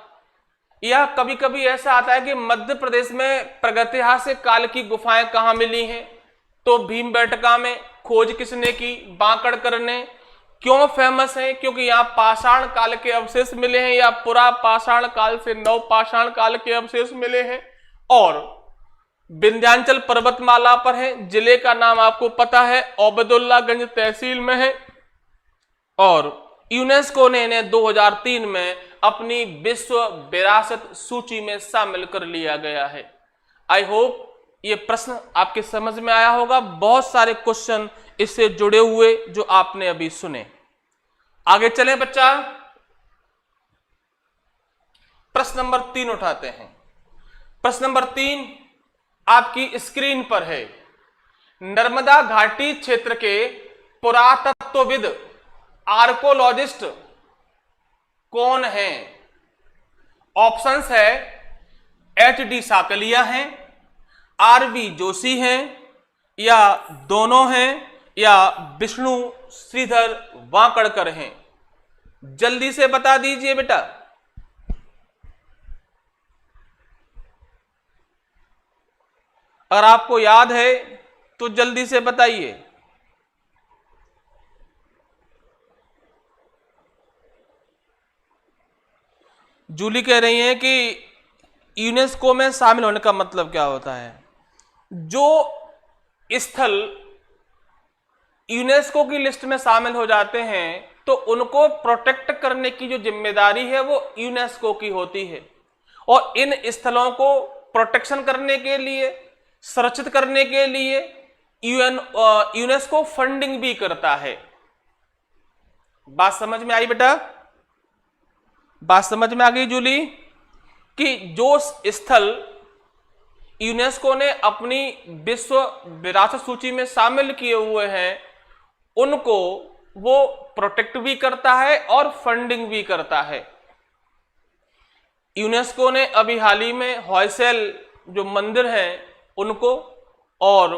या कभी कभी ऐसा आता है कि मध्य प्रदेश में प्रागैतिहासिक काल की गुफाएं कहां मिली हैं, तो भीमबेटका में खोज किसने की, बांकड़कर ने। क्यों फेमस है? क्योंकि यहाँ पाषाण काल के अवशेष मिले हैं, या पुरा पाषाण काल से नव पाषाण काल के अवशेष मिले हैं, और विंध्याचल पर्वतमाला पर है। जिले का नाम आपको पता है, ओबेदुल्लागंज तहसील में है, और यूनेस्को ने इन्हें 2003 में अपनी विश्व विरासत सूची में शामिल कर लिया गया है। आई होप ये प्रश्न आपके समझ में आया होगा। बहुत सारे क्वेश्चन इससे जुड़े हुए जो आपने अभी सुने। आगे चलें बच्चा, प्रश्न नंबर 3 उठाते हैं। प्रश्न नंबर 3 आपकी स्क्रीन पर है। नर्मदा घाटी क्षेत्र के पुरातत्वविद, आर्कोलॉजिस्ट कौन हैं? ऑप्शंस है HD साकलिया हैं, RV जोशी हैं, या दोनों हैं, या विष्णु श्रीधर वाकड़कर हैं। जल्दी से बता दीजिए बेटा। अगर आपको याद है तो जल्दी से बताइए। जूली कह रही हैं कि यूनेस्को में शामिल होने का मतलब क्या होता है? जो स्थल यूनेस्को की लिस्ट में शामिल हो जाते हैं तो उनको प्रोटेक्ट करने की जो जिम्मेदारी है वो यूनेस्को की होती है, और इन स्थलों को प्रोटेक्शन करने के लिए, सुरक्षित करने के लिए यूनेस्को फंडिंग भी करता है। बात समझ में आई बेटा? बात समझ में आ गई जूली? कि जो स्थल यूनेस्को ने अपनी विश्व विरासत सूची में शामिल किए हुए हैं उनको वो प्रोटेक्ट भी करता है और फंडिंग भी करता है। यूनेस्को ने अभी हाल ही में हॉयसेल जो मंदिर हैं उनको, और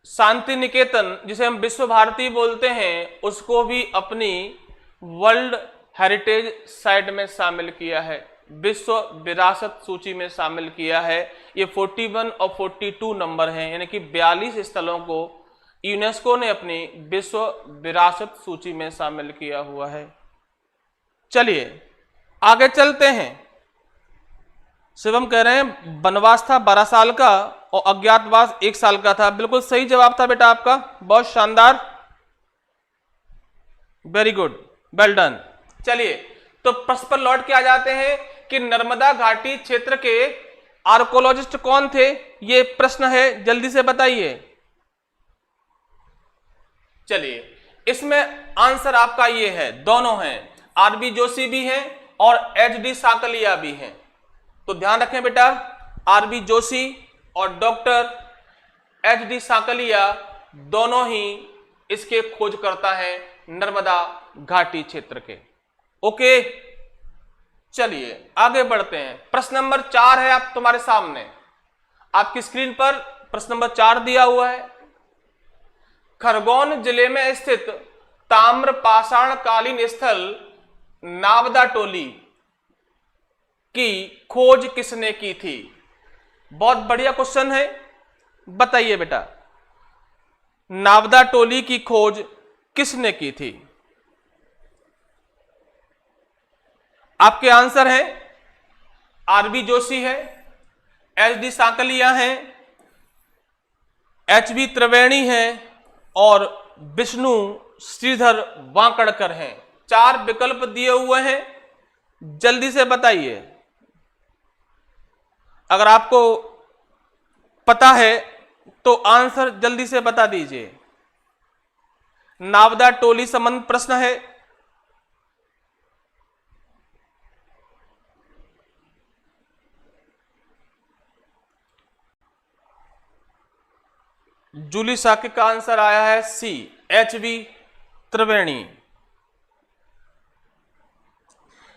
शांति निकेतन जिसे हम विश्व भारती बोलते हैं, उसको भी अपनी वर्ल्ड हेरिटेज साइट में शामिल किया है, विश्व विरासत सूची में शामिल किया है। ये 41 और 42 नंबर हैं, यानी कि 42 स्थलों को यूनेस्को ने अपनी विश्व विरासत सूची में शामिल किया हुआ है। चलिए आगे चलते हैं। शिवम कह रहे हैं वनवास था 12 साल का और अज्ञातवास 1 साल का था। बिल्कुल सही जवाब था बेटा आपका, बहुत शानदार, वेरी गुड, वेल डन। चलिए तो प्रश्न पर लौट के आ जाते हैं कि नर्मदा घाटी क्षेत्र के आर्कोलॉजिस्ट कौन थे, ये प्रश्न है, जल्दी से बताइए। चलिए इसमें आंसर आपका ये है, दोनों हैं, RV जोशी भी हैं और HD साकलिया भी हैं। तो ध्यान रखें बेटा, RV जोशी और डॉक्टर HD साकलिया दोनों ही इसके खोजकर्ता हैं नर्मदा घाटी क्षेत्र के। ओके चलिए आगे बढ़ते हैं। प्रश्न नंबर 4 है आप तुम्हारे सामने, आपकी स्क्रीन पर प्रश्न नंबर 4 दिया हुआ है। खरगोन जिले में स्थित ताम्र पाषाण कालीन स्थल नावदा टोली की खोज किसने की थी? बहुत बढ़िया क्वेश्चन है, बताइए बेटा, नावदा टोली की खोज किसने की थी? आपके आंसर है RV जोशी है, HD साकलिया है, HV त्रिवेणी है और विष्णु श्रीधर वाकड़कर हैं। 4 विकल्प दिए हुए हैं, जल्दी से बताइए। अगर आपको पता है तो आंसर जल्दी से बता दीजिए। नावदा टोली संबंध प्रश्न है। जूली साकिब का आंसर आया है सी, एच.बी. त्रिवेणी।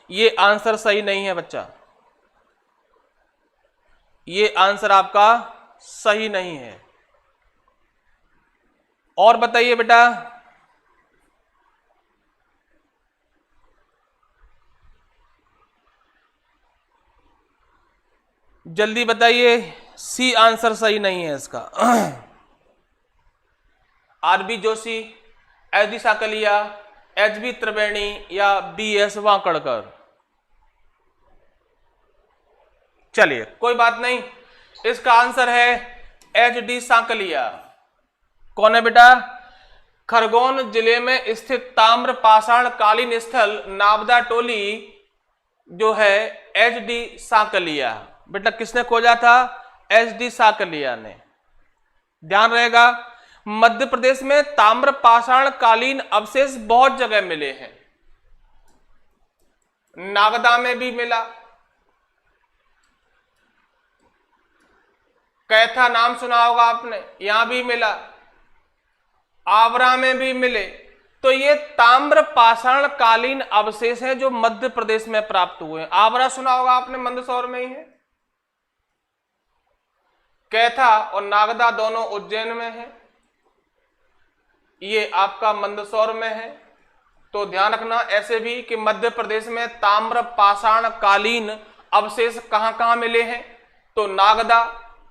ये आंसर सही नहीं है बच्चा, ये आंसर आपका सही नहीं है। और बताइए बेटा, जल्दी बताइए, सी आंसर सही नहीं है इसका। RB. Joshi, HD. Sankalia, HB. त्रिवेणी या बी.एस. वाकड़कर? चलिए कोई बात नहीं, इसका आंसर है एच.डी. साकलिया। कौन है बेटा? खरगोन जिले में स्थित ताम्र पाषाण कालीन स्थल नावदा टोली जो है एच.डी. साकलिया। बेटा किसने खोजा था? एच.डी. साकलिया ने। ध्यान रहेगा, मध्य प्रदेश में ताम्र पाषाण कालीन अवशेष बहुत जगह मिले हैं। नागदा में भी मिला, कैथा नाम सुना होगा आपने, यहां भी मिला, आवरा में भी मिले। तो ये ताम्र पाषाण कालीन अवशेष हैं जो मध्य प्रदेश में प्राप्त हुए हैं। आवरा सुना होगा आपने, मंदसौर में ही है। कैथा और नागदा दोनों उज्जैन में है, ये आपका मंदसौर में है। तो ध्यान रखना ऐसे भी कि मध्य प्रदेश में ताम्र पाषाण कालीन अवशेष कहां कहां मिले हैं, तो नागदा,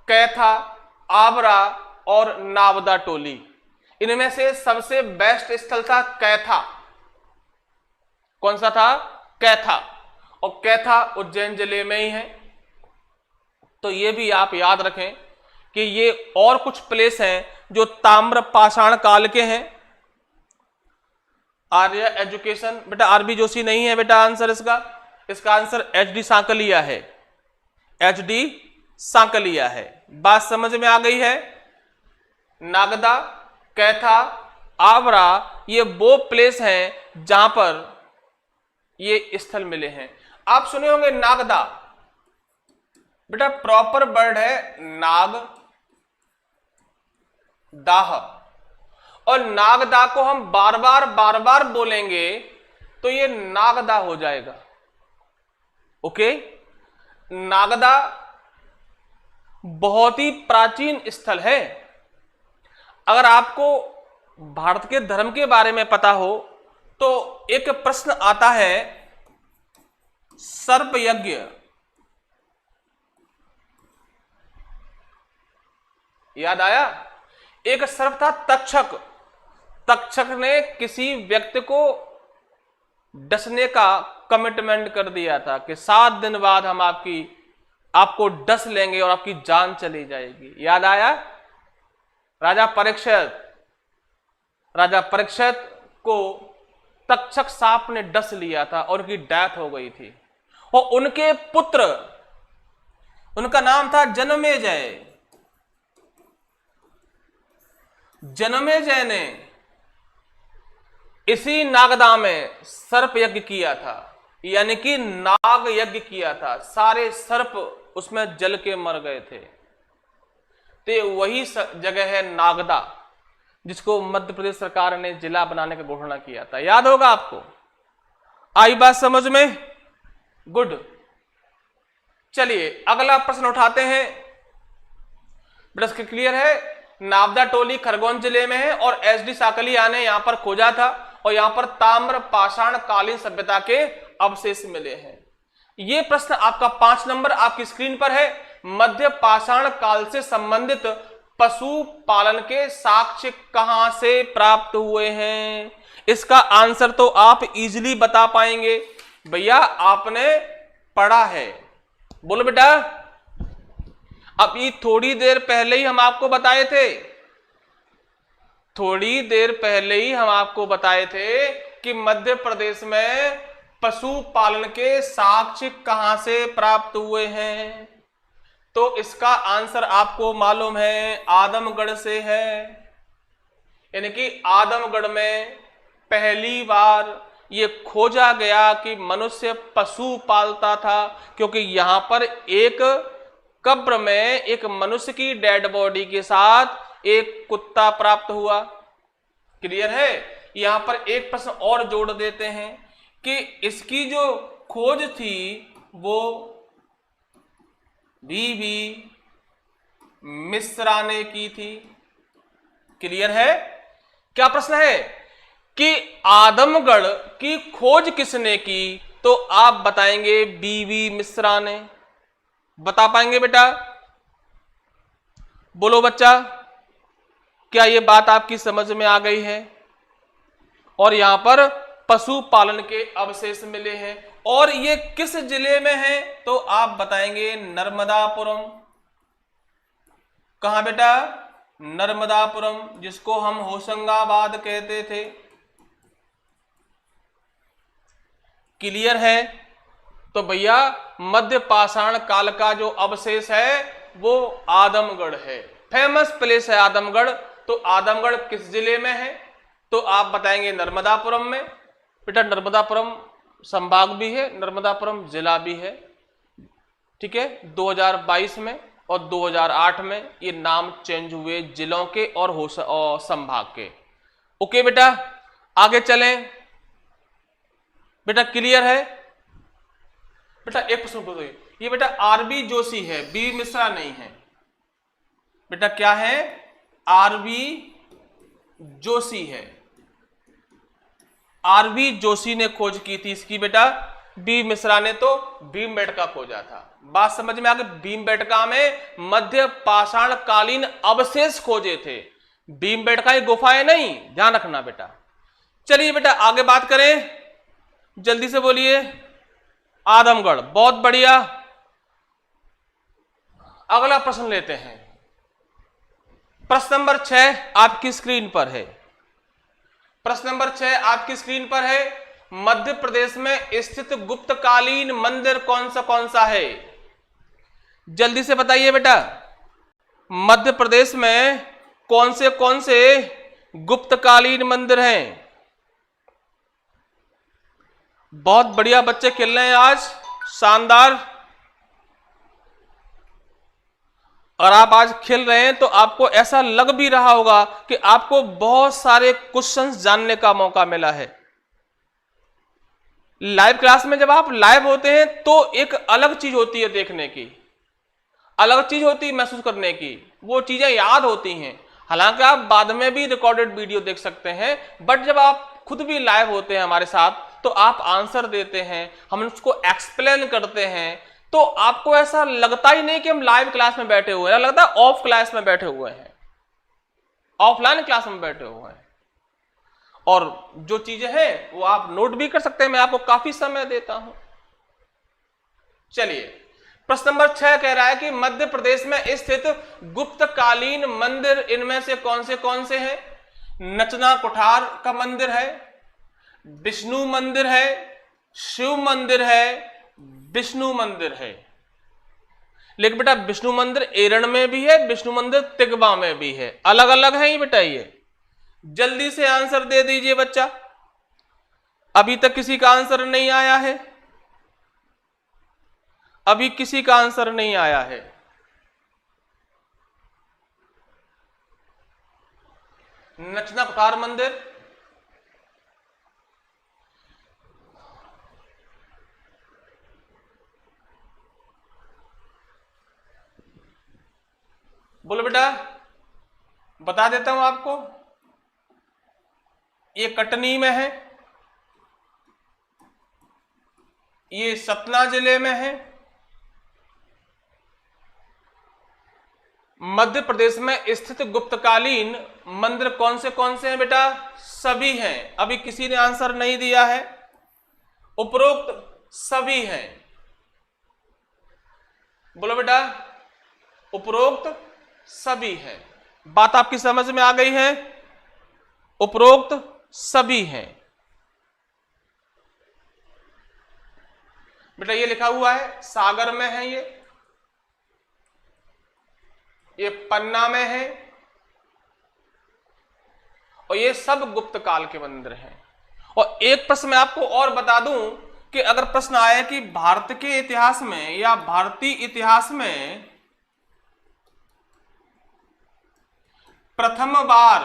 कैथा, आवरा और नावदा टोली। इनमें से सबसे बेस्ट स्थल था कैथा। कौन सा था? कैथा। और कैथा उज्जैन जिले में ही है। तो ये भी आप याद रखें कि ये और कुछ प्लेस हैं जो ताम्र पाषाण काल के हैं। आर्य एजुकेशन, बेटा आर.बी. जोशी नहीं है बेटा आंसर इसका आंसर एच.डी. सांकलिया है, एच.डी. सांकलिया है। बात समझ में आ गई है? नागदा, कैथा, आवरा ये वो प्लेस हैं जहां पर ये स्थल मिले हैं। आप सुने होंगे नागदा, बेटा प्रॉपर वर्ड है नाग दाह, और नागदा को हम बार बार बोलेंगे तो ये नागदा हो जाएगा। ओके, नागदा बहुत ही प्राचीन स्थल है। अगर आपको भारत के धर्म के बारे में पता हो तो एक प्रश्न आता है, सर्प यज्ञ याद आया? एक सर्प था तक्षक। तक्षक ने किसी व्यक्ति को डसने का कमिटमेंट कर दिया था कि 7 दिन बाद हम आपको डस लेंगे और आपकी जान चली जाएगी। याद आया? राजा परीक्षित को तक्षक सांप ने डस लिया था और उनकी डेथ हो गई थी। और उनके पुत्र, उनका नाम था जनमेजय। जनमेजय ने इसी नागदा में सर्प यज्ञ किया था, यानी कि नाग यज्ञ किया था। सारे सर्प उसमें जल के मर गए थे। तो वही जगह है नागदा, जिसको मध्य प्रदेश सरकार ने जिला बनाने का घोषणा किया था। याद होगा आपको? आई बात समझ में? गुड। चलिए अगला प्रश्न उठाते हैं। प्रश्न क्लियर है? नावदा टोली खरगोन जिले में है और एच.डी. साकलिया ने यहां पर खोजा था और यहां पर ताम्र पाषाण कालीन सभ्यता के अवशेष मिले हैं। यह प्रश्न आपका 5 नंबर आपकी स्क्रीन पर है। मध्य पाषाण काल से संबंधित पशु पालन के साक्ष्य कहां से प्राप्त हुए हैं? इसका आंसर तो आप इजीली बता पाएंगे, भैया आपने पढ़ा है। बोलो बेटा, अभी थोड़ी देर पहले ही हम आपको बताए थे, थोड़ी देर पहले ही हम आपको बताए थे कि मध्य प्रदेश में पशु पालन के साक्ष्य कहां से प्राप्त हुए हैं। तो इसका आंसर आपको मालूम है, आदमगढ़ से है। यानी कि आदमगढ़ में पहली बार ये खोजा गया कि मनुष्य पशु पालता था, क्योंकि यहां पर एक कब्र में एक मनुष्य की डेड बॉडी के साथ एक कुत्ता प्राप्त हुआ। क्लियर है। यहां पर एक प्रश्न और जोड़ देते हैं कि इसकी जो खोज थी वो बीवी मिश्रा ने की थी। क्लियर है। क्या प्रश्न है कि आदमगढ़ की खोज किसने की, तो आप बताएंगे बीवी मिश्रा ने। बता पाएंगे बेटा? बोलो बच्चा, क्या यह बात आपकी समझ में आ गई है? और यहां पर पशुपालन के अवशेष मिले हैं और ये किस जिले में है, तो आप बताएंगे नर्मदापुरम। कहां बेटा? नर्मदापुरम, जिसको हम होशंगाबाद कहते थे। क्लियर है। तो भैया मध्य पाषाण काल का जो अवशेष है वो आदमगढ़ है। फेमस प्लेस है आदमगढ़। तो आदमगढ़ किस जिले में है, तो आप बताएंगे नर्मदापुरम में। बेटा नर्मदापुरम संभाग भी है, नर्मदापुरम जिला भी है। ठीक है। 2022 में और 2008 में ये नाम चेंज हुए जिलों के और संभाग के। ओके बेटा, आगे चलें। बेटा क्लियर है? बेटा एक प्रश्न पूछो, ये बेटा आरबी जोशी है, बी मिश्रा नहीं है। बेटा क्या है? आरबी जोशी है। आरबी जोशी ने खोज की थी इसकी बेटा। बी मिश्रा ने तो भीमबेटका खोजा था। बात समझ में आ गई? भीमबेटका में मध्य पाषाण कालीन अवशेष खोजे थे, भीमबेटका की गुफाएं नहीं, ध्यान रखना बेटा। चलिए बेटा आगे बात करें, जल्दी से बोलिए। आदमगढ़, बहुत बढ़िया। अगला प्रश्न लेते हैं। प्रश्न नंबर 6 आपकी स्क्रीन पर है। प्रश्न नंबर 6 आपकी स्क्रीन पर है। मध्य प्रदेश में स्थित गुप्तकालीन मंदिर कौन सा है? जल्दी से बताइए बेटा। मध्य प्रदेश में कौन से गुप्तकालीन मंदिर हैं? बहुत बढ़िया बच्चे खेल रहे हैं आज, शानदार। और आप आज खेल रहे हैं तो आपको ऐसा लग भी रहा होगा कि आपको बहुत सारे क्वेश्चंस जानने का मौका मिला है। लाइव क्लास में जब आप लाइव होते हैं तो एक अलग चीज होती है देखने की, अलग चीज होती है महसूस करने की, वो चीजें याद होती हैं। हालांकि आप बाद में भी रिकॉर्डेड वीडियो देख सकते हैं, बट जब आप खुद भी लाइव होते हैं हमारे साथ तो आप आंसर देते हैं, हम उसको एक्सप्लेन करते हैं, तो आपको ऐसा लगता ही नहीं कि हम लाइव क्लास में बैठे हुए हैं, लगता है ऑफ क्लास में बैठे हुए हैं, ऑफलाइन क्लास में बैठे हुए हैं। और जो चीजें हैं वो आप नोट भी कर सकते हैं, मैं आपको काफी समय देता हूं। चलिए प्रश्न नंबर 6 कह रहा है कि मध्य प्रदेश में स्थित गुप्तकालीन मंदिर इनमें से कौन से हैं? नचना कुठार का मंदिर है, विष्णु मंदिर है, शिव मंदिर है, विष्णु मंदिर है। लेकिन बेटा विष्णु मंदिर एरण में भी है, विष्णु मंदिर तिगवा में भी है, अलग अलग है ये बेटा। ये जल्दी से आंसर दे दीजिए बच्चा, अभी तक किसी का आंसर नहीं आया है, अभी किसी का आंसर नहीं आया है। नचना कुठार मंदिर, बोलो बेटा, बता देता हूं आपको। ये कटनी में है, ये सतना जिले में है। मध्य प्रदेश में स्थित गुप्तकालीन मंदिर कौन से हैं बेटा? सभी हैं। अभी किसी ने आंसर नहीं दिया है, उपरोक्त सभी हैं। बोलो बेटा, उपरोक्त सभी हैं। बात आपकी समझ में आ गई है? उपरोक्त सभी हैं। बेटा ये लिखा हुआ है सागर में है, ये पन्ना में है, और ये सब गुप्त काल के मंदिर हैं। और एक प्रश्न मैं आपको और बता दूं कि अगर प्रश्न आया कि भारत के इतिहास में या भारतीय इतिहास में प्रथम बार,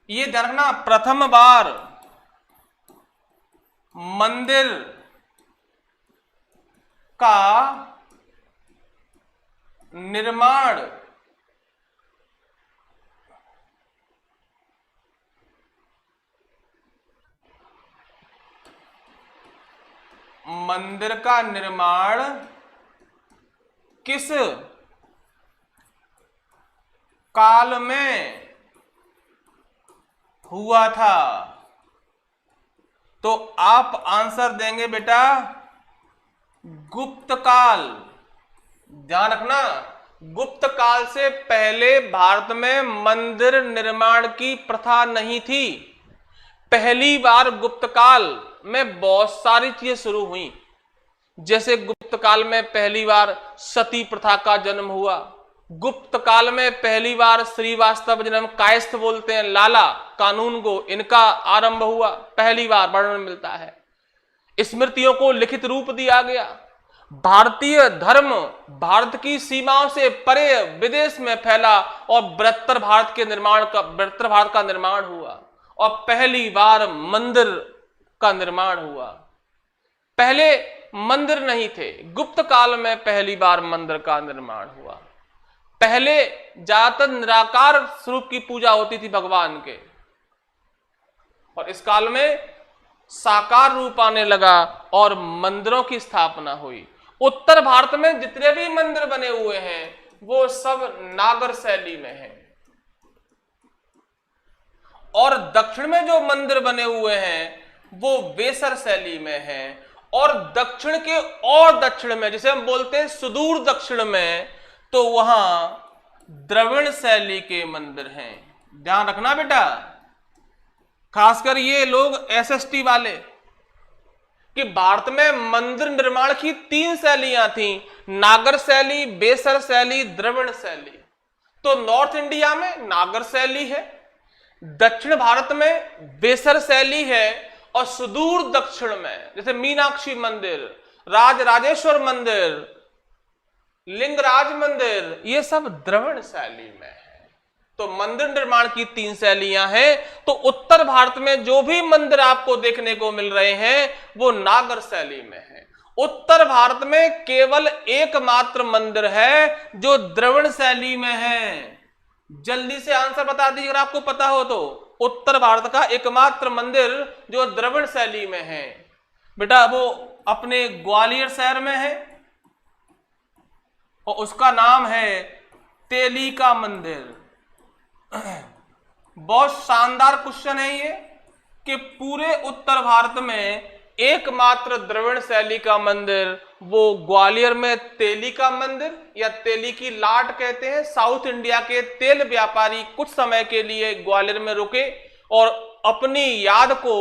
ये ध्यान रखना, प्रथम बार मंदिर का निर्माण किस काल में हुआ था? तो आप आंसर देंगे बेटा गुप्त काल। ध्यान रखना, गुप्त काल से पहले भारत में मंदिर निर्माण की प्रथा नहीं थी। पहली बार गुप्त काल में बहुत सारी चीजें शुरू हुई, जैसे गुप्त काल में पहली बार सती प्रथा का जन्म हुआ, गुप्त काल में पहली बार श्रीवास्तव जन्म, कायस्थ बोलते हैं लाला कानून को, इनका आरंभ हुआ, पहली बार वर्णन मिलता है। स्मृतियों को लिखित रूप दिया गया। भारतीय धर्म भारत की सीमाओं से परे विदेश में फैला और बृहत्तर भारत का निर्माण हुआ और पहली बार मंदिर का निर्माण हुआ। पहले मंदिर नहीं थे, गुप्त काल में पहली बार मंदिर का निर्माण हुआ। पहले ज्यादातर निराकार स्वरूप की पूजा होती थी भगवान के, और इस काल में साकार रूप आने लगा और मंदिरों की स्थापना हुई। उत्तर भारत में जितने भी मंदिर बने हुए हैं वो सब नागर शैली में हैं, और दक्षिण में जो मंदिर बने हुए हैं वो बेसर शैली में हैं, और दक्षिण के और दक्षिण में, जिसे हम बोलते हैं सुदूर दक्षिण में, तो वहां द्रविड़ शैली के मंदिर हैं। ध्यान रखना बेटा, खासकर ये लोग एसएसटी वाले, कि भारत में मंदिर निर्माण की 3 शैलियां थी, नागर शैली, बेसर शैली, द्रविड़ शैली। तो नॉर्थ इंडिया में नागर शैली है, दक्षिण भारत में बेसर शैली है, और सुदूर दक्षिण में जैसे मीनाक्षी मंदिर, राजराजेश्वर मंदिर, लिंगराज मंदिर, ये सब द्रविड़ शैली में है। तो मंदिर निर्माण की 3 शैलियां हैं। तो उत्तर भारत में जो भी मंदिर आपको देखने को मिल रहे हैं वो नागर शैली में है। उत्तर भारत में केवल एकमात्र मंदिर है जो द्रविड़ शैली में है। जल्दी से आंसर बता दीजिए अगर आपको पता हो तो। उत्तर भारत का एकमात्र मंदिर जो द्रविड़ शैली में है बेटा वो अपने ग्वालियर शहर में है, और उसका नाम है तेली का मंदिर। बहुत शानदार क्वेश्चन है ये कि पूरे उत्तर भारत में एकमात्र द्रविड़ शैली का मंदिर वो ग्वालियर में तेली का मंदिर, या तेली की लाट कहते हैं। साउथ इंडिया के तेल व्यापारी कुछ समय के लिए ग्वालियर में रुके और अपनी याद को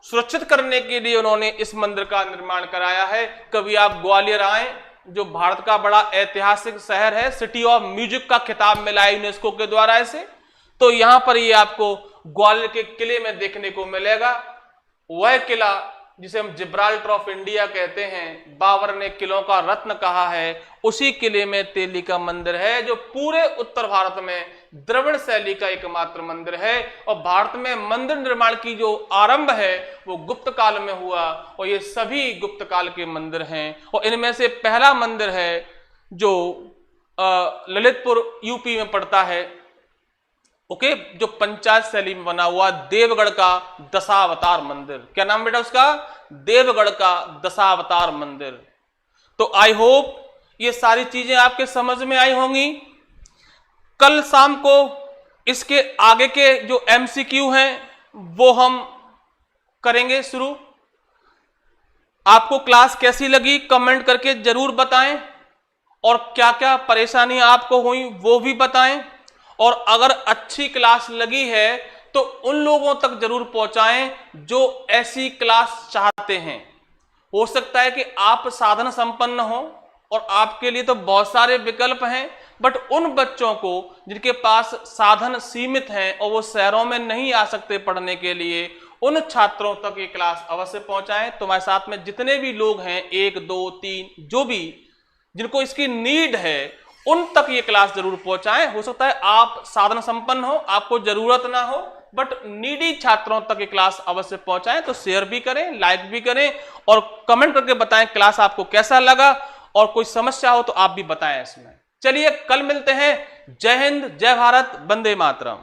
सुरक्षित करने के लिए उन्होंने इस मंदिर का निर्माण कराया है। कभी आप ग्वालियर आए, जो भारत का बड़ा ऐतिहासिक शहर है, सिटी ऑफ म्यूजिक का खिताब मिला है यूनेस्को के द्वारा इसे, तो यहां पर ये आपको ग्वालियर के किले में देखने को मिलेगा। वह किला जिसे हम जिब्राल्टर ऑफ इंडिया कहते हैं, बाबर ने किलों का रत्न कहा है, उसी किले में तेली का मंदिर है, जो पूरे उत्तर भारत में द्रविड़ शैली का एकमात्र मंदिर है। और भारत में मंदिर निर्माण की जो आरंभ है वो गुप्त काल में हुआ, और ये सभी गुप्त काल के मंदिर हैं। और इनमें से पहला मंदिर है जो ललितपुर यूपी में पड़ता है, ओके, जो पंचायत शैली में बना हुआ देवगढ़ का दशावतार मंदिर। क्या नाम बेटा उसका? देवगढ़ का दशावतार मंदिर। तो आई होप ये सारी चीजें आपके समझ में आई होंगी। कल शाम को इसके आगे के जो एमसीक्यू हैं वो हम करेंगे शुरू। आपको क्लास कैसी लगी कमेंट करके जरूर बताएं, और क्या क्या परेशानी आपको हुई वो भी बताएं। और अगर अच्छी क्लास लगी है तो उन लोगों तक जरूर पहुंचाएं जो ऐसी क्लास चाहते हैं। हो सकता है कि आप साधन संपन्न हो और आपके लिए तो बहुत सारे विकल्प हैं, बट उन बच्चों को जिनके पास साधन सीमित हैं और वो शहरों में नहीं आ सकते पढ़ने के लिए, उन छात्रों तक ये क्लास अवश्य पहुंचाएं। तुम्हारे साथ में जितने भी लोग हैं, 1 2 3 जो भी जिनको इसकी नीड है, उन तक ये क्लास जरूर पहुंचाएं। हो सकता है आप साधन संपन्न हो, आपको जरूरत ना हो, बट नीडी छात्रों तक ये क्लास अवश्य पहुंचाएं। तो शेयर भी करें, लाइक भी करें और कमेंट करके बताएं क्लास आपको कैसा लगा, और कोई समस्या हो तो आप भी बताएं इसमें। चलिए कल मिलते हैं। जय हिंद, जय भारत, वंदे मातरम।